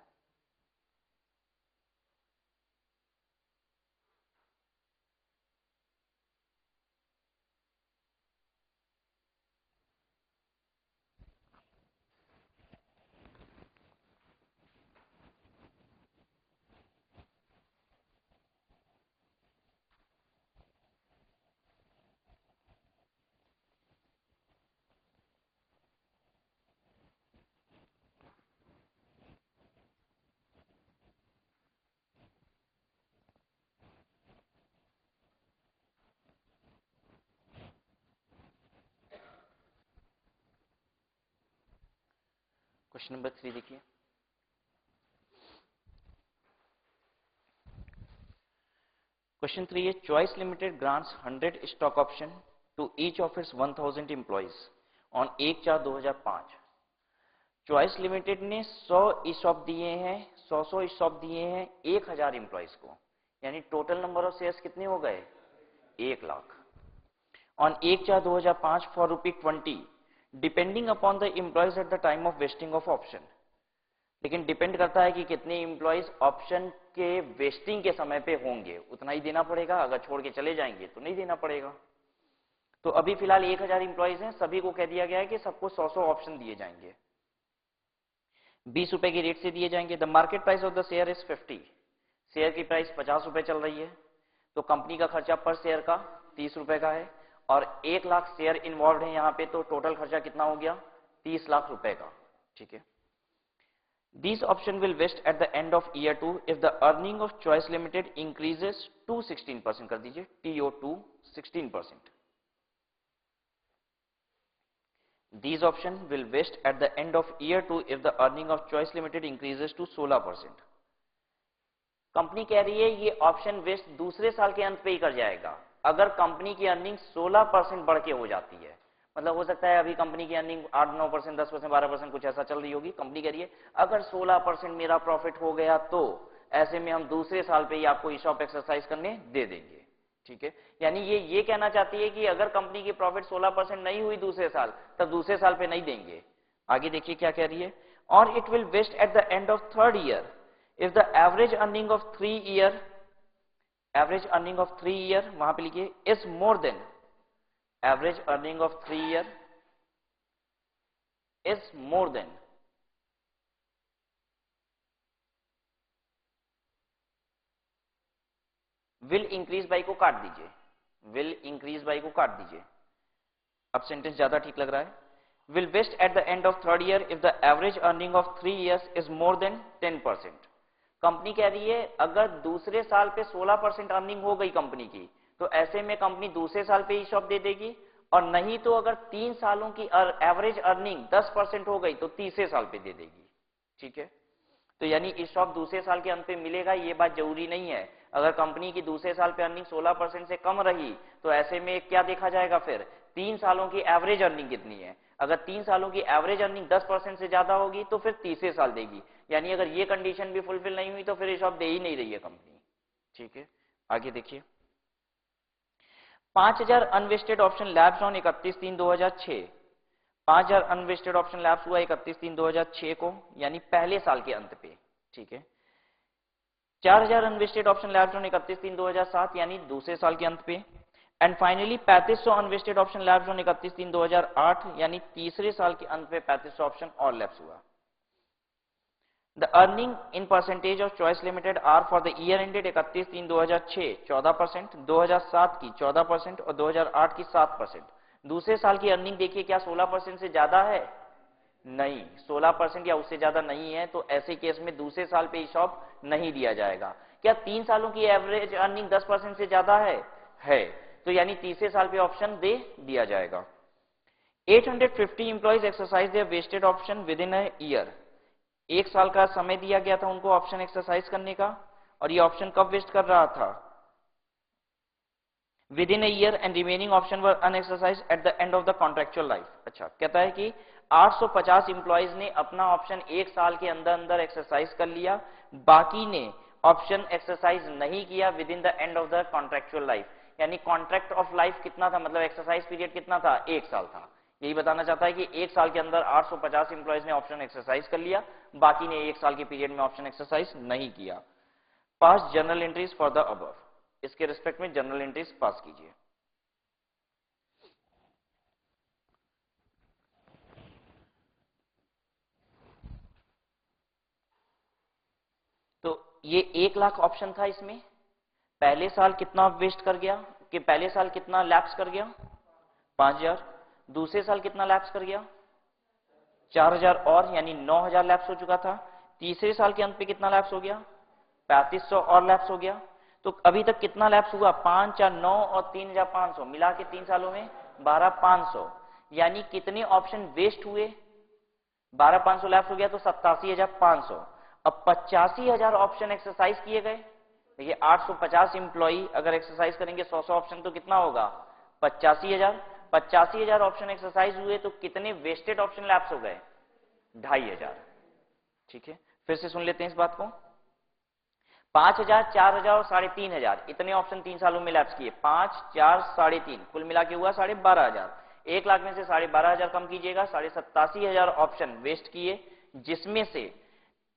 क्वेश्चन नंबर 3 देखिए, क्वेश्चन 3 है, choice limited grants 100 stock option to each of its 1000 employees on 1/4/2005। Choice limited ने 100 ESOP दिए हैं, 100 ESOP दिए हैं 1000 एम्प्लॉइज को, यानी टोटल नंबर ऑफ शेयर्स कितने हो गए, 1 lakh. On 1/4/2005 for ₹20, depending upon the employees at the time of wasting of option. लेकिन डिपेंड करता है कि कितने एम्प्लॉइज ऑप्शन के वेस्टिंग के समय पे होंगे, उतना ही देना पड़ेगा, अगर छोड़ के चले जाएंगे तो नहीं देना पड़ेगा। तो अभी फिलहाल 1000 एम्प्लॉइज हैं, सभी को कह दिया गया है कि सबको 100 ऑप्शन दिए जाएंगे, 20 रुपए की रेट से दिए जाएंगे। The market price of the share is 50, share की प्राइस 50 रुपए चल रही है, तो कंपनी का खर्चा पर शेयर का 30 रुपए का है, और 1 लाख शेयर इन्वॉल्व है यहाँ पे, तो टोटल खर्चा कितना हो गया, 30 लाख रुपए का। ठीक है। These option will vest at the end of year 2 if the earning of Choice Limited increases to 16%, कर दीजिए TO2 16%। These option will vest at the end of year 2 if the earning of Choice Limited increases to 16%. Company कह रही है ये ऑप्शन वेस्ट दूसरे साल के अंत पे ही कर जाएगा अगर कंपनी की अर्निंग 16% बढ़ के हो जाती है। मतलब हो सकता है अभी कंपनी की अर्निंग 8-9%, 10%, 12% कुछ ऐसा चल रही होगी। कंपनी कह रही है अगर 16% मेरा प्रॉफिट हो गया तो ऐसे में हम दूसरे साल पे ही आपको ईशॉप एक्सरसाइज करने दे देंगे। ठीक है, यानी ये कहना चाहती है कि अगर कंपनी की प्रॉफिट 16% नहीं हुई दूसरे साल तब दूसरे साल पे नहीं देंगे। आगे देखिए क्या कह रही है, और it will vest at the end of third year if the average earning of 3 year वहां पे लिखिए is more than average earning of 3 year is more than will increase by को काट दीजिए, will increase by को काट दीजिए। अब सेंटेंस ज्यादा ठीक लग रहा है। will vest at the end of third year if the average earning of 3 years is more than 10%। Company कह रही है अगर दूसरे साल पे 16% अर्निंग हो गई कंपनी की तो ऐसे में कंपनी दूसरे साल पे ईशॉप दे देगी, और नहीं तो अगर 3 सालों की एवरेज अर्निंग 10% हो गई तो तीसरे साल पे दे देगी। ठीक है, तो यानी ईशॉप दूसरे साल के अंत पे मिलेगा ये बात जरूरी नहीं है। अगर कंपनी की दूसरे साल पे अर्निंग 16% से कम रही तो ऐसे में क्या देखा जाएगा, फिर 3 सालों की एवरेज अर्निंग कितनी है। अगर 3 सालों की एवरेज अर्निंग 10% से ज्यादा होगी तो फिर तीसरे साल देगी। यानी अगर ये कंडीशन भी फुलफिल नहीं हुई तो फिर ईशॉप दे ही नहीं रही है कंपनी। ठीक है, आगे देखिए 5000 unvested option lapse on 31/3/2006। 5000 unvested option lapse हुआ 31/3/2006 को, यानी पहले साल के अंत पे। ठीक है, 4000 अनवेस्टेड ऑप्शन लैप्स ऑन 31/3/2007 यानी दूसरे साल के अंत पे। And finally 3500 unvested option lapse on 31/3/2008 यानी तीसरे साल के अंत पे 3500 ऑप्शन और लैप्स हुआ। The earning in percentage of Choice Limited are for the year ended 31/3/2006 14%, 2007 की 14% और 2008 की 7%। दूसरे साल की अर्निंग देखिए क्या 16% से ज्यादा है? नहीं, 16% या उससे ज्यादा नहीं है, तो ऐसे केस में दूसरे साल पे ईशॉप नहीं दिया जाएगा। क्या 3 सालों की एवरेज अर्निंग 10% से ज्यादा है, तो यानी तीसरे साल पे ऑप्शन दे दिया जाएगा। 850 employees exercise their vested option within a year. एक साल का समय दिया गया था उनको ऑप्शन एक्सरसाइज करने का, और ये ऑप्शन कब वेस्ट कर रहा था? Within a year, and remaining option were unexercised at the end of the contractual life. अच्छा, कहता है कि 850 इंप्लॉइज ने अपना ऑप्शन एक साल के अंदर अंदर एक्सरसाइज कर लिया, बाकी ने ऑप्शन एक्सरसाइज नहीं किया with in the end of the contractual life. यानी कॉन्ट्रैक्ट ऑफ लाइफ कितना था, मतलब एक्सरसाइज पीरियड कितना था? 1 साल था। यही बताना चाहता है कि 1 साल के अंदर 850 इंप्लॉइज ने ऑप्शन एक्सरसाइज कर लिया, बाकी ने 1 साल के पीरियड में ऑप्शन एक्सरसाइज नहीं किया। पास journal entries for the above, इसके रिस्पेक्ट में जर्नल एंट्रीज पास कीजिए। तो ये 1 लाख ऑप्शन था, इसमें पहले साल कितना वेस्ट कर गया, कि पहले साल कितना लैप्स कर गया? 5000। दूसरे साल कितना लैप्स कर गया? 4000 और, यानी 9000 लैप्स हो चुका था। तीसरे साल के अंत पे कितना लैप्स हो गया? 3500 और लैप्स हो गया। तो अभी तक कितना लैप्स हुआ? 5, 4, 9 और 3500 मिला के 3 सालों में 12500। यानी कितने ऑप्शन वेस्ट हुए? 12500 लैप्स हो गया तो 87500। अब 85000 ऑप्शन एक्सरसाइज किए गए। देखिए 850 इंप्लॉई अगर एक्सरसाइज करेंगे 100 ऑप्शन तो कितना होगा? 85000। 85000 ऑप्शन एक्सरसाइज हुए तो कितने वेस्टेड ऑप्शन लैप्स हो गए? 2500। ठीक है, फिर से सुन लेते हैं इस बात को। 5000, 4000 और 3500 इतने ऑप्शन 3 सालों में लैप्स किए। 5, 4, 3.5 कुल मिला के हुआ 12500। 1 लाख में से 12500 कम कीजिएगा, 87,000 ऑप्शन वेस्ट किए, जिसमें से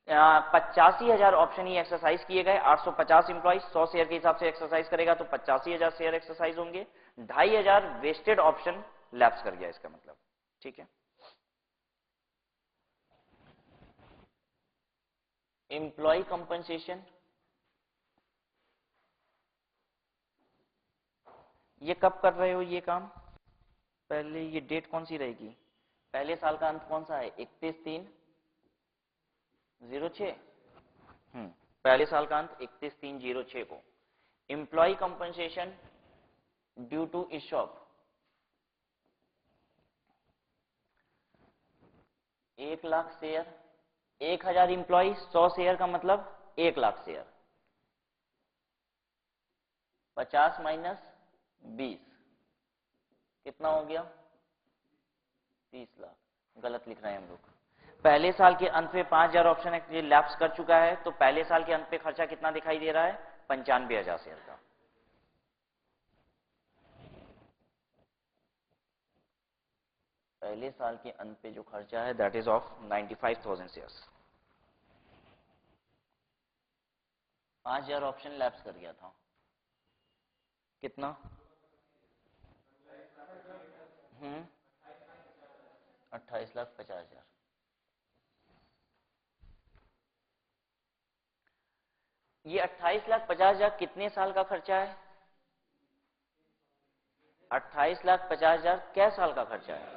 85,000 ऑप्शन ही एक्सरसाइज किए गए। 850 इंप्लॉइज 100 शेयर के हिसाब से एक्सरसाइज करेगा तो 85,000 शेयर एक्सरसाइज होंगे। 2500 वेस्टेड ऑप्शन लैप्स कर गया इसका मतलब। ठीक है, एम्प्लॉय कंपनसेशन, ये कब कर रहे हो ये काम? पहले ये डेट कौन सी रहेगी? पहले साल का अंत कौन सा है? 31/3/06। पहले साल का अंत 31/3/06 को employee compensation due to ESOP 1,00,000 share, 1,000 employee, 100 share का मतलब 1,00,000 शेयर। 50 माइनस 20 कितना हो गया? 30 लाख। गलत लिख रहे हैं हम लोग। पहले साल के अंत में 5,000 ऑप्शन ये लैप्स कर चुका है, तो पहले साल के अंत पे खर्चा कितना दिखाई दे रहा है? 95,000 शेयर का। पहले साल के अंत पे जो खर्चा है that is of 95,000 shares. 5,000 option lapse कर गया था, कितना? 28,50,000। ये 28,50,000 कितने साल का खर्चा है? 28,50,000 क्या साल का खर्चा है?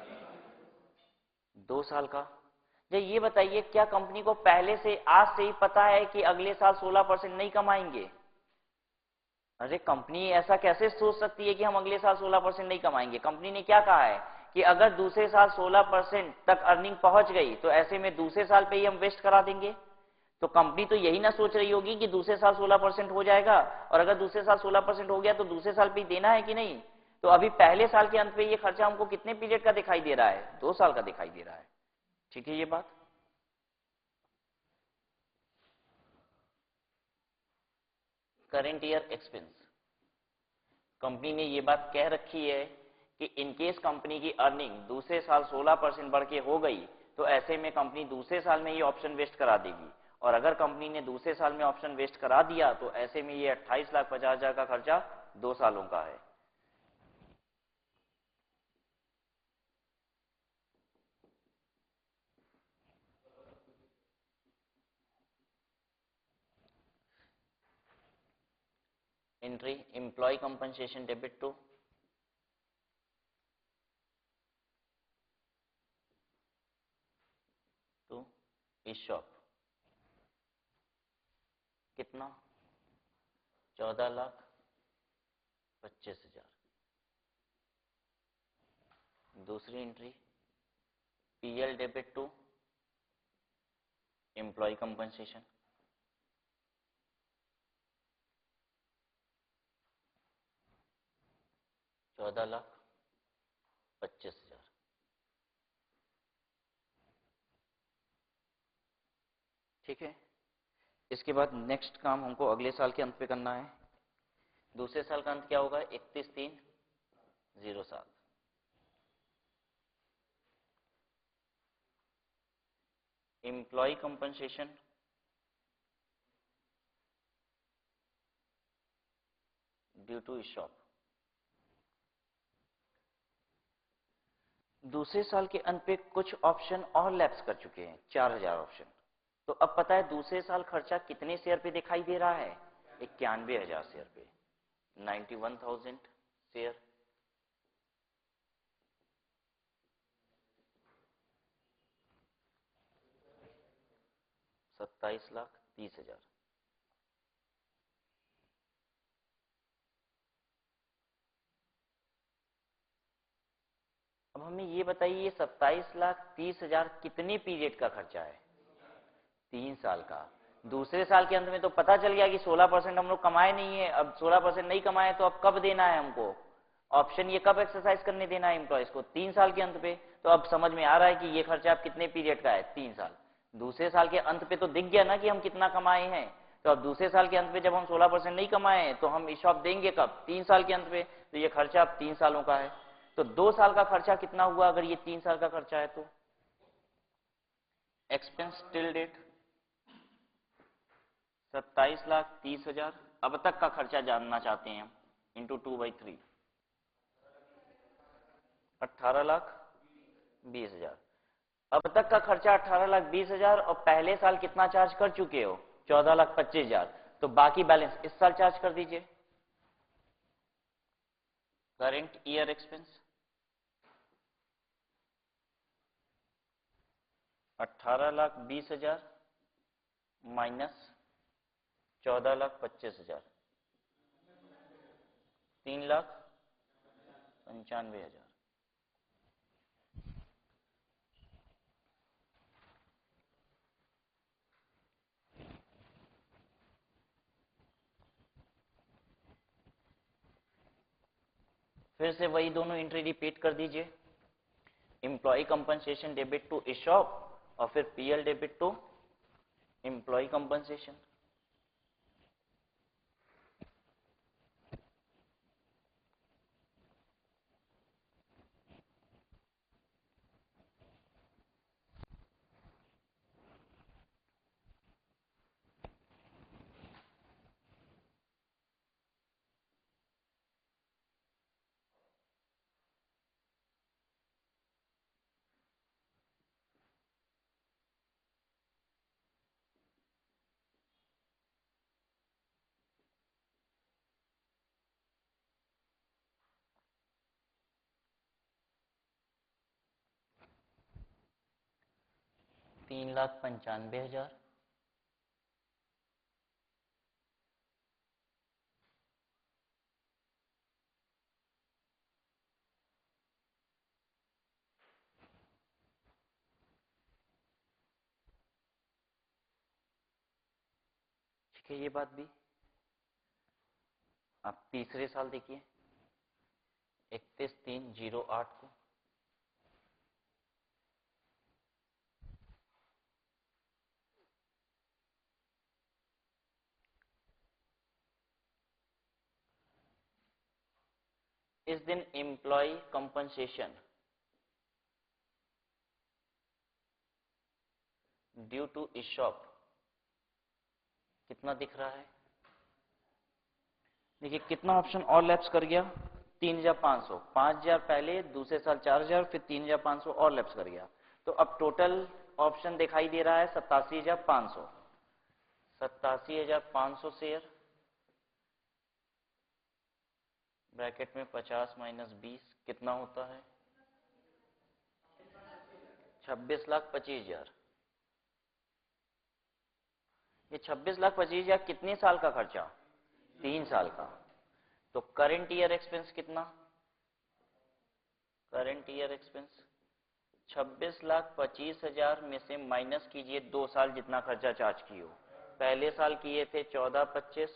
2 साल का। जो ये बताइए, क्या कंपनी को पहले से आज से ही पता है कि अगले साल 16% नहीं कमाएंगे? अरे कंपनी ऐसा कैसे सोच सकती है कि हम अगले साल 16% नहीं कमाएंगे? कंपनी ने क्या कहा है कि अगर दूसरे साल 16% तक अर्निंग पहुंच गई तो ऐसे में दूसरे साल पे ही हम वेस्ट करा देंगे। तो कंपनी तो यही ना सोच रही होगी कि दूसरे साल 16% हो जाएगा, और अगर दूसरे साल 16% हो गया तो दूसरे साल पे ही देना है कि नहीं? तो अभी पहले साल के अंत पे ये खर्चा हमको कितने पीरियड का दिखाई दे रहा है? 2 साल का दिखाई दे रहा है। ठीक है ये बात। करेंट ईयर एक्सपेंस, कंपनी ने ये बात कह रखी है कि इनकेस कंपनी की अर्निंग दूसरे साल 16% बढ़ के हो गई तो ऐसे में कंपनी दूसरे साल में ये ऑप्शन वेस्ट करा देगी, और अगर कंपनी ने दूसरे साल में ऑप्शन वेस्ट करा दिया तो ऐसे में ये 28,50,000 का खर्चा 2 सालों का है। Entry employee compensation debit to ESOP, कितना? 14,25,000। दूसरी entry PL debit to employee compensation, 14,25,000। ठीक है। इसके बाद नेक्स्ट काम हमको अगले साल के अंत पे करना है। दूसरे साल का अंत क्या होगा? 31/3/07। Employee compensation due to ESOP. दूसरे साल के अंत पे कुछ ऑप्शन और लैप्स कर चुके हैं, 4,000 ऑप्शन। तो अब पता है दूसरे साल खर्चा कितने शेयर पे दिखाई दे रहा है? 91,000 शेयर पे, 91,000 शेयर। ₹27,30,000। अब हमें ये बताइए, 27,30,000 कितने पीरियड का खर्चा है? 3 साल का। दूसरे साल के अंत में तो पता चल गया कि 16% हम लोग कमाए नहीं है। अब 16% नहीं कमाए तो अब कब देना है हमको ऑप्शन? ये कब एक्सरसाइज करने देना है एम्प्लॉयज को? 3 साल के अंत पे। तो अब समझ में आ रहा है कि ये खर्चा अब कितने पीरियड का है? 3 साल। दूसरे साल के अंत पे तो दिख गया ना कि हम कितना कमाए हैं। तो अब दूसरे साल के अंत पे जब हम 16% नहीं कमाए हैं तो हम ईशॉप देंगे कब? 3 साल के अंत पे। तो ये खर्चा अब 3 सालों का है। तो 2 साल का खर्चा कितना हुआ अगर ये 3 साल का खर्चा है? तो एक्सपेंस टिल डेट 27,30,000। अब तक का खर्चा जानना चाहते हैं हम, इंटू 2/3, 18,20,000। अब तक का खर्चा 18,20,000 और पहले साल कितना चार्ज कर चुके हो? 14,25,000। तो बाकी बैलेंस इस साल चार्ज कर दीजिए। Current year expense 18,20,000 minus 14,25,000, 3,95,000। फिर से वही दोनों एंट्री रिपीट कर दीजिए, employee compensation debit to ESOP और फिर PL debit to employee compensation. तीन लाख 95,000, ठीक है, ये बात भी। अब तीसरे साल देखिए, 31/3/08 को इस दिन employee compensation due to ESOP कितना दिख रहा है? देखिए कितना ऑप्शन और लैप्स कर गया, 3,500, 5,000 पहले, दूसरे साल 4,000, फिर 3,500 और लैप्स कर गया। तो अब टोटल ऑप्शन दिखाई दे रहा है 87,500, 87,500 शेयर, ब्रैकेट में 50 माइनस 20 कितना होता है? 26,25,000। ये 26,25,000 कितने साल का खर्चा? 3 साल का। तो करंट ईयर एक्सपेंस कितना? करंट ईयर एक्सपेंस 26,25,000 में से माइनस कीजिए 2 साल जितना खर्चा चार्ज किए हो। पहले साल किए थे 14,25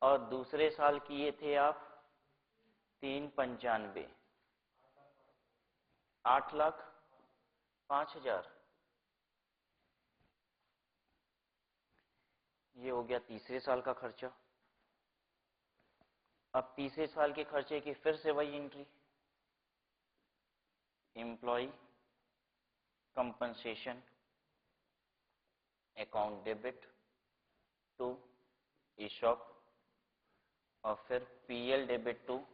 और दूसरे साल किए थे आप 3,95, 8,05,000। ये हो गया तीसरे साल का खर्चा। अब तीसरे साल के खर्चे की फिर से वही entry, employee compensation account debit to ESOP और फिर PL debit to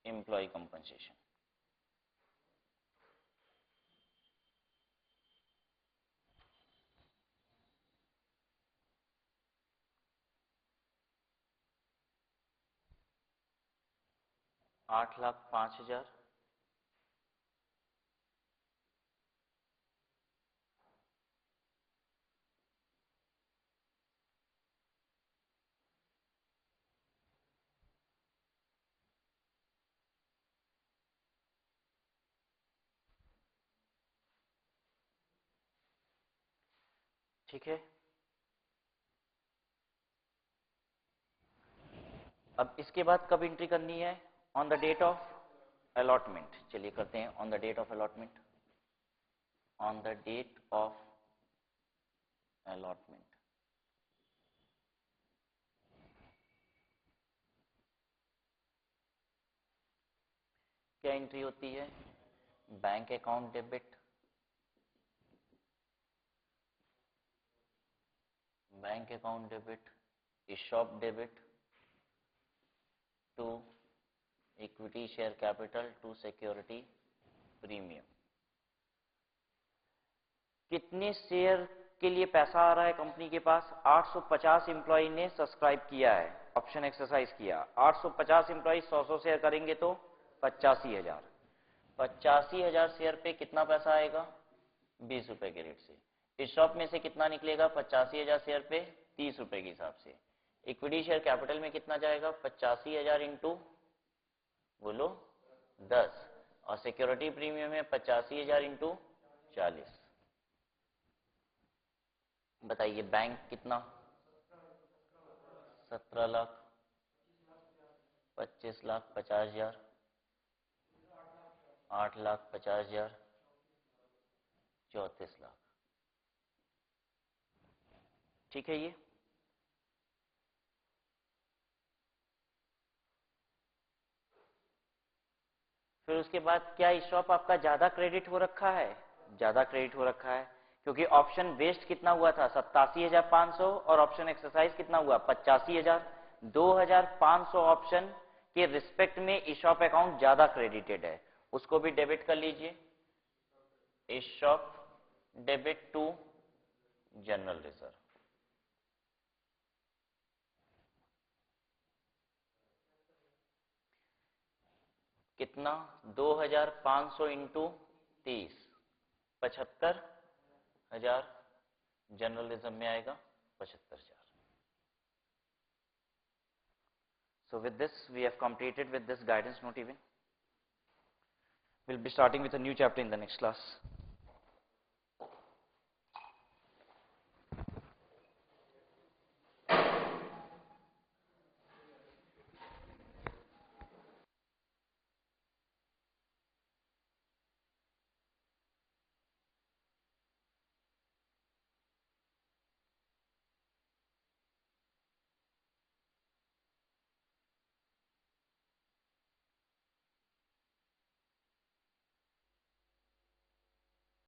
employee compensation. आठ लाख 5,000, ठीक है। अब इसके बाद कब एंट्री करनी है? On the date of allotment. चलिए करते हैं on the date of allotment. On the date of allotment क्या एंट्री होती है? Bank account debit, bank account debit, ESOP debit to equity share capital to security premium. कितने शेयर के लिए पैसा आ रहा है कंपनी के पास? 850 एम्प्लॉय ने सब्सक्राइब किया है, ऑप्शन एक्सरसाइज किया। 850 एम्प्लॉय 100 शेयर करेंगे तो 85,000। 85,000 शेयर पे कितना पैसा आएगा? 20 रुपए के रेट से। इस शॉप में से कितना निकलेगा? 85,000 शेयर पे 30 रुपए के हिसाब से। इक्विटी शेयर कैपिटल में कितना जाएगा? 85,000 इंटू बोलो 10 और सिक्योरिटी प्रीमियम है 85,000 इंटू 40। बताइए बैंक कितना? 17 लाख 25,50,000, 8,50,000, 34 लाख। ठीक है। ये फिर उसके बाद क्या ESOP आपका ज्यादा क्रेडिट हो रखा है? ज्यादा क्रेडिट हो रखा है, क्योंकि ऑप्शन वेस्ट कितना हुआ था? 87,500, और ऑप्शन एक्सरसाइज कितना हुआ? 85,000। 2,500 ऑप्शन के रिस्पेक्ट में ESOP अकाउंट ज्यादा क्रेडिटेड है, उसको भी डेबिट कर लीजिए। ESOP debit to general reserve. कितना? 2,500 इंटू 30, 75,000। जनरल रिजर्व में आएगा 75,000। So with this, we have completed with this guidance note even. We'll be starting with a new chapter in the next class.